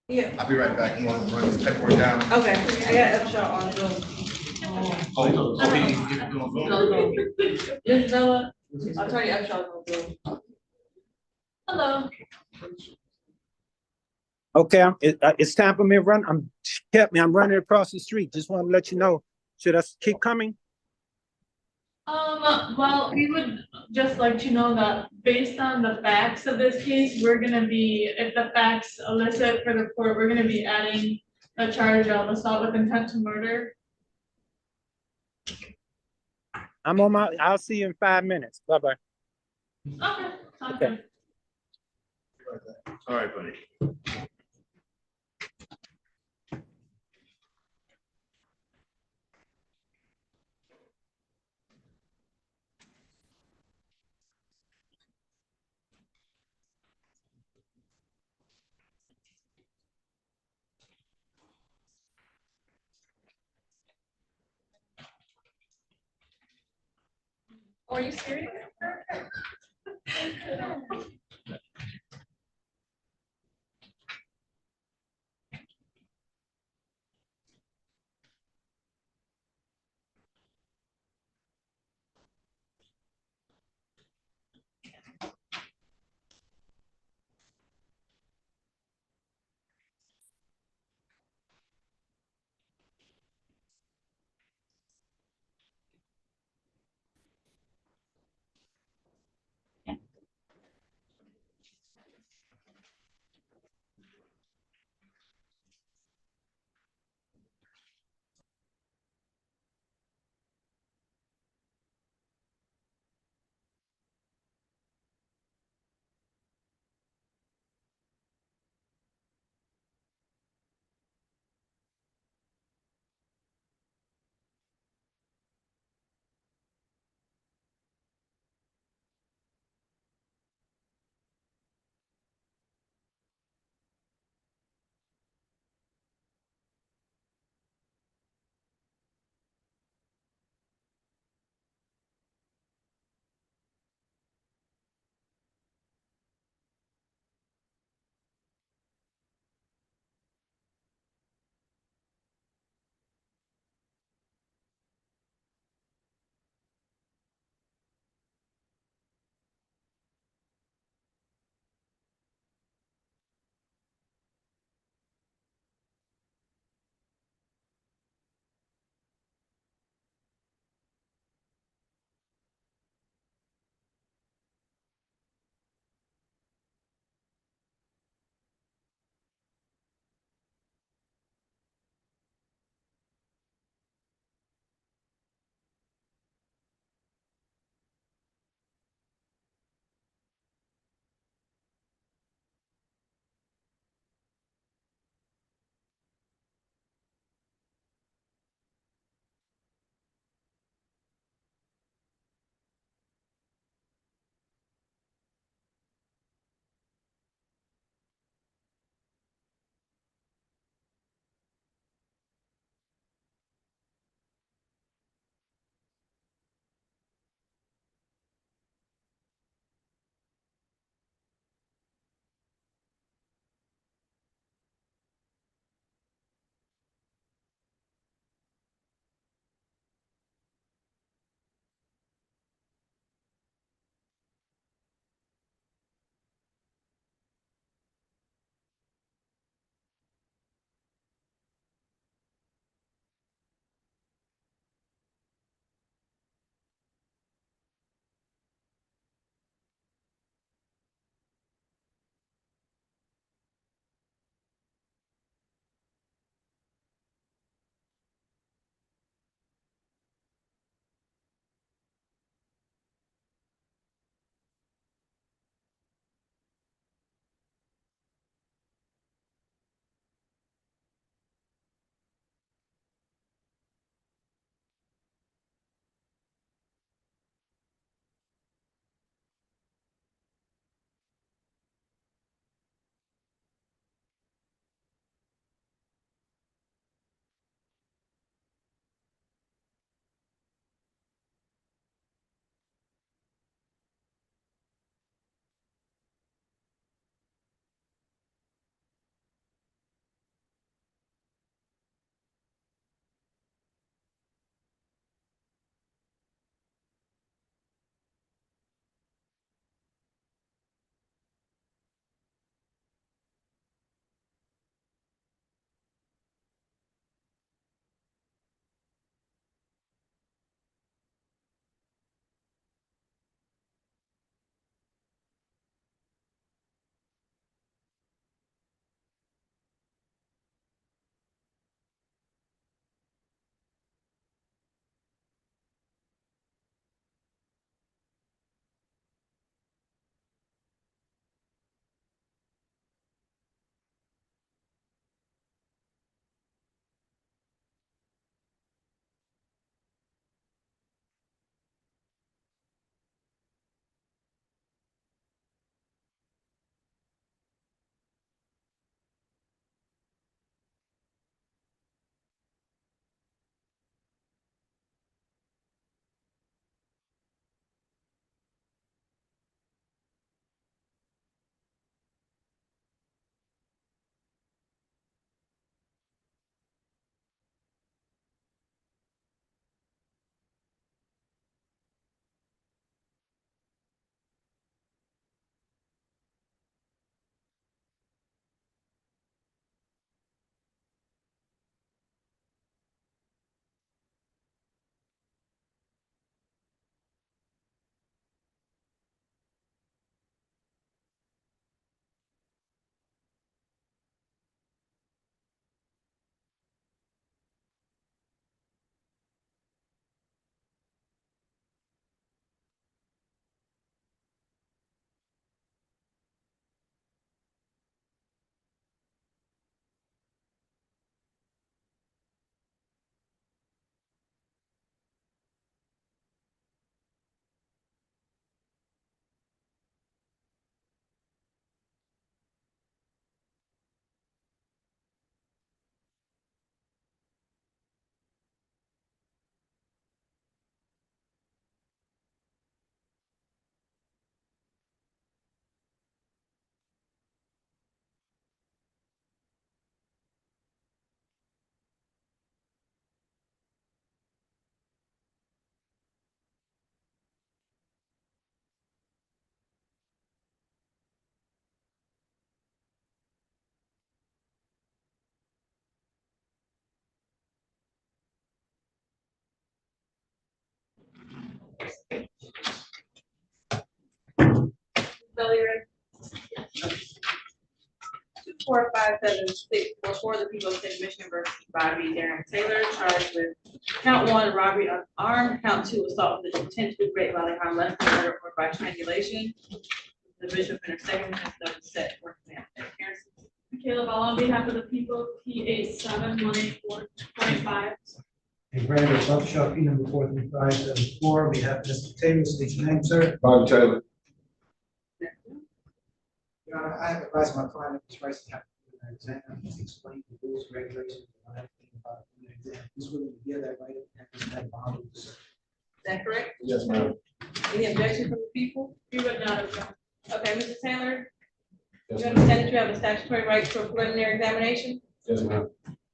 Yeah, I'll be right back. I'm gonna run this paperwork down. okay, I got Upshaw on Zoom. Oh, he's doing Zoom? Isabella, Attorney Upshaw on Zoom. Hello. Okay, it's time for me to run. I'm running across the street. Just want to let you know. Should I keep coming? Well, we would just like to know that based on the facts of this case, we're gonna be, if the facts elicit for the court, we're gonna be adding a charge of assault with intent to murder. I'll see you in 5 minutes. Bye-bye. Okay, sounds Okay. good. All right, buddy. Are you serious? 4-5-7-6 the people of City Mission versus Bobby Darren Taylor, charged with count 1, robbery unarmed, count 2, assault with intent to great bodily harm, less than murder or by strangulation. The bishop and her second has set for example. Caleb, all on behalf of the people, P87-184-25. And granted, South Shop P number 43574, we have Mr. Taylor, state your name, sir. Bobby Taylor. Your Honor, I have advised my client his rights to have an exam, he's explained the rules, regulations, and everything about an exam. He's willing to give that right and he's not bound to serve. Is that correct? Yes, ma'am. Any objection from the people? You would not object. Okay, Mr. Taylor, Yes, you ma'am. understand that you have a statutory right to a preliminary examination? Yes, ma'am.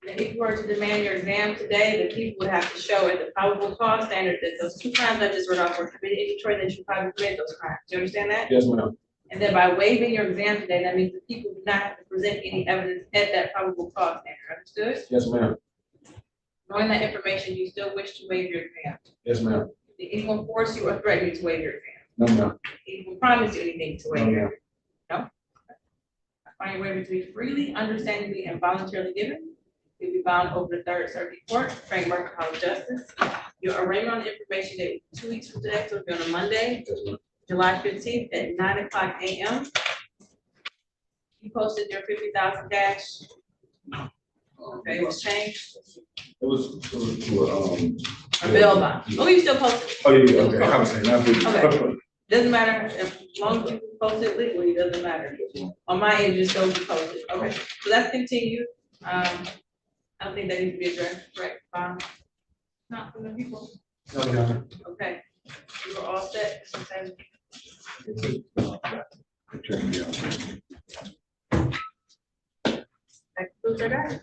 And if you were to demand your exam today, the people would have to show at the probable cause standard that those 2 crimes I just read off were committed in Detroit, that you probably committed those crimes. Do you understand that? Yes, ma'am. And then by waiving your exam today, that means the people do not have to present any evidence at that probable cause standard. Understood? Yes, ma'am. Knowing that information, you still wish to waive your exam. Yes, ma'am. Did anyone force you or threaten you to waive your exam? No, ma'am. Did anyone promise you anything to No, waive your ma'am. exam? No? I find your waiver to be freely, understandingly, and voluntarily given. You'll be bound over the Third Circuit Court, framework of justice. Your arraignment on the information date 2 weeks from today, so it'll be on a Monday, Yes, ma'am. July 15th at 9:00 a.m. You posted your 50,000 cash. Okay, it was changed. It was to, A bail bond. Oh, you still posted. Oh, yeah, okay. I was saying, not for you. Okay. Doesn't matter, as long as you post it legally, it doesn't matter. On my end, just go to post it. Okay, so let's continue. I don't think that needs to be addressed, correct? Not from the people. No, Your Honor. Okay, you are all set. Mr. Taylor. Turn me out. That concludes our guys.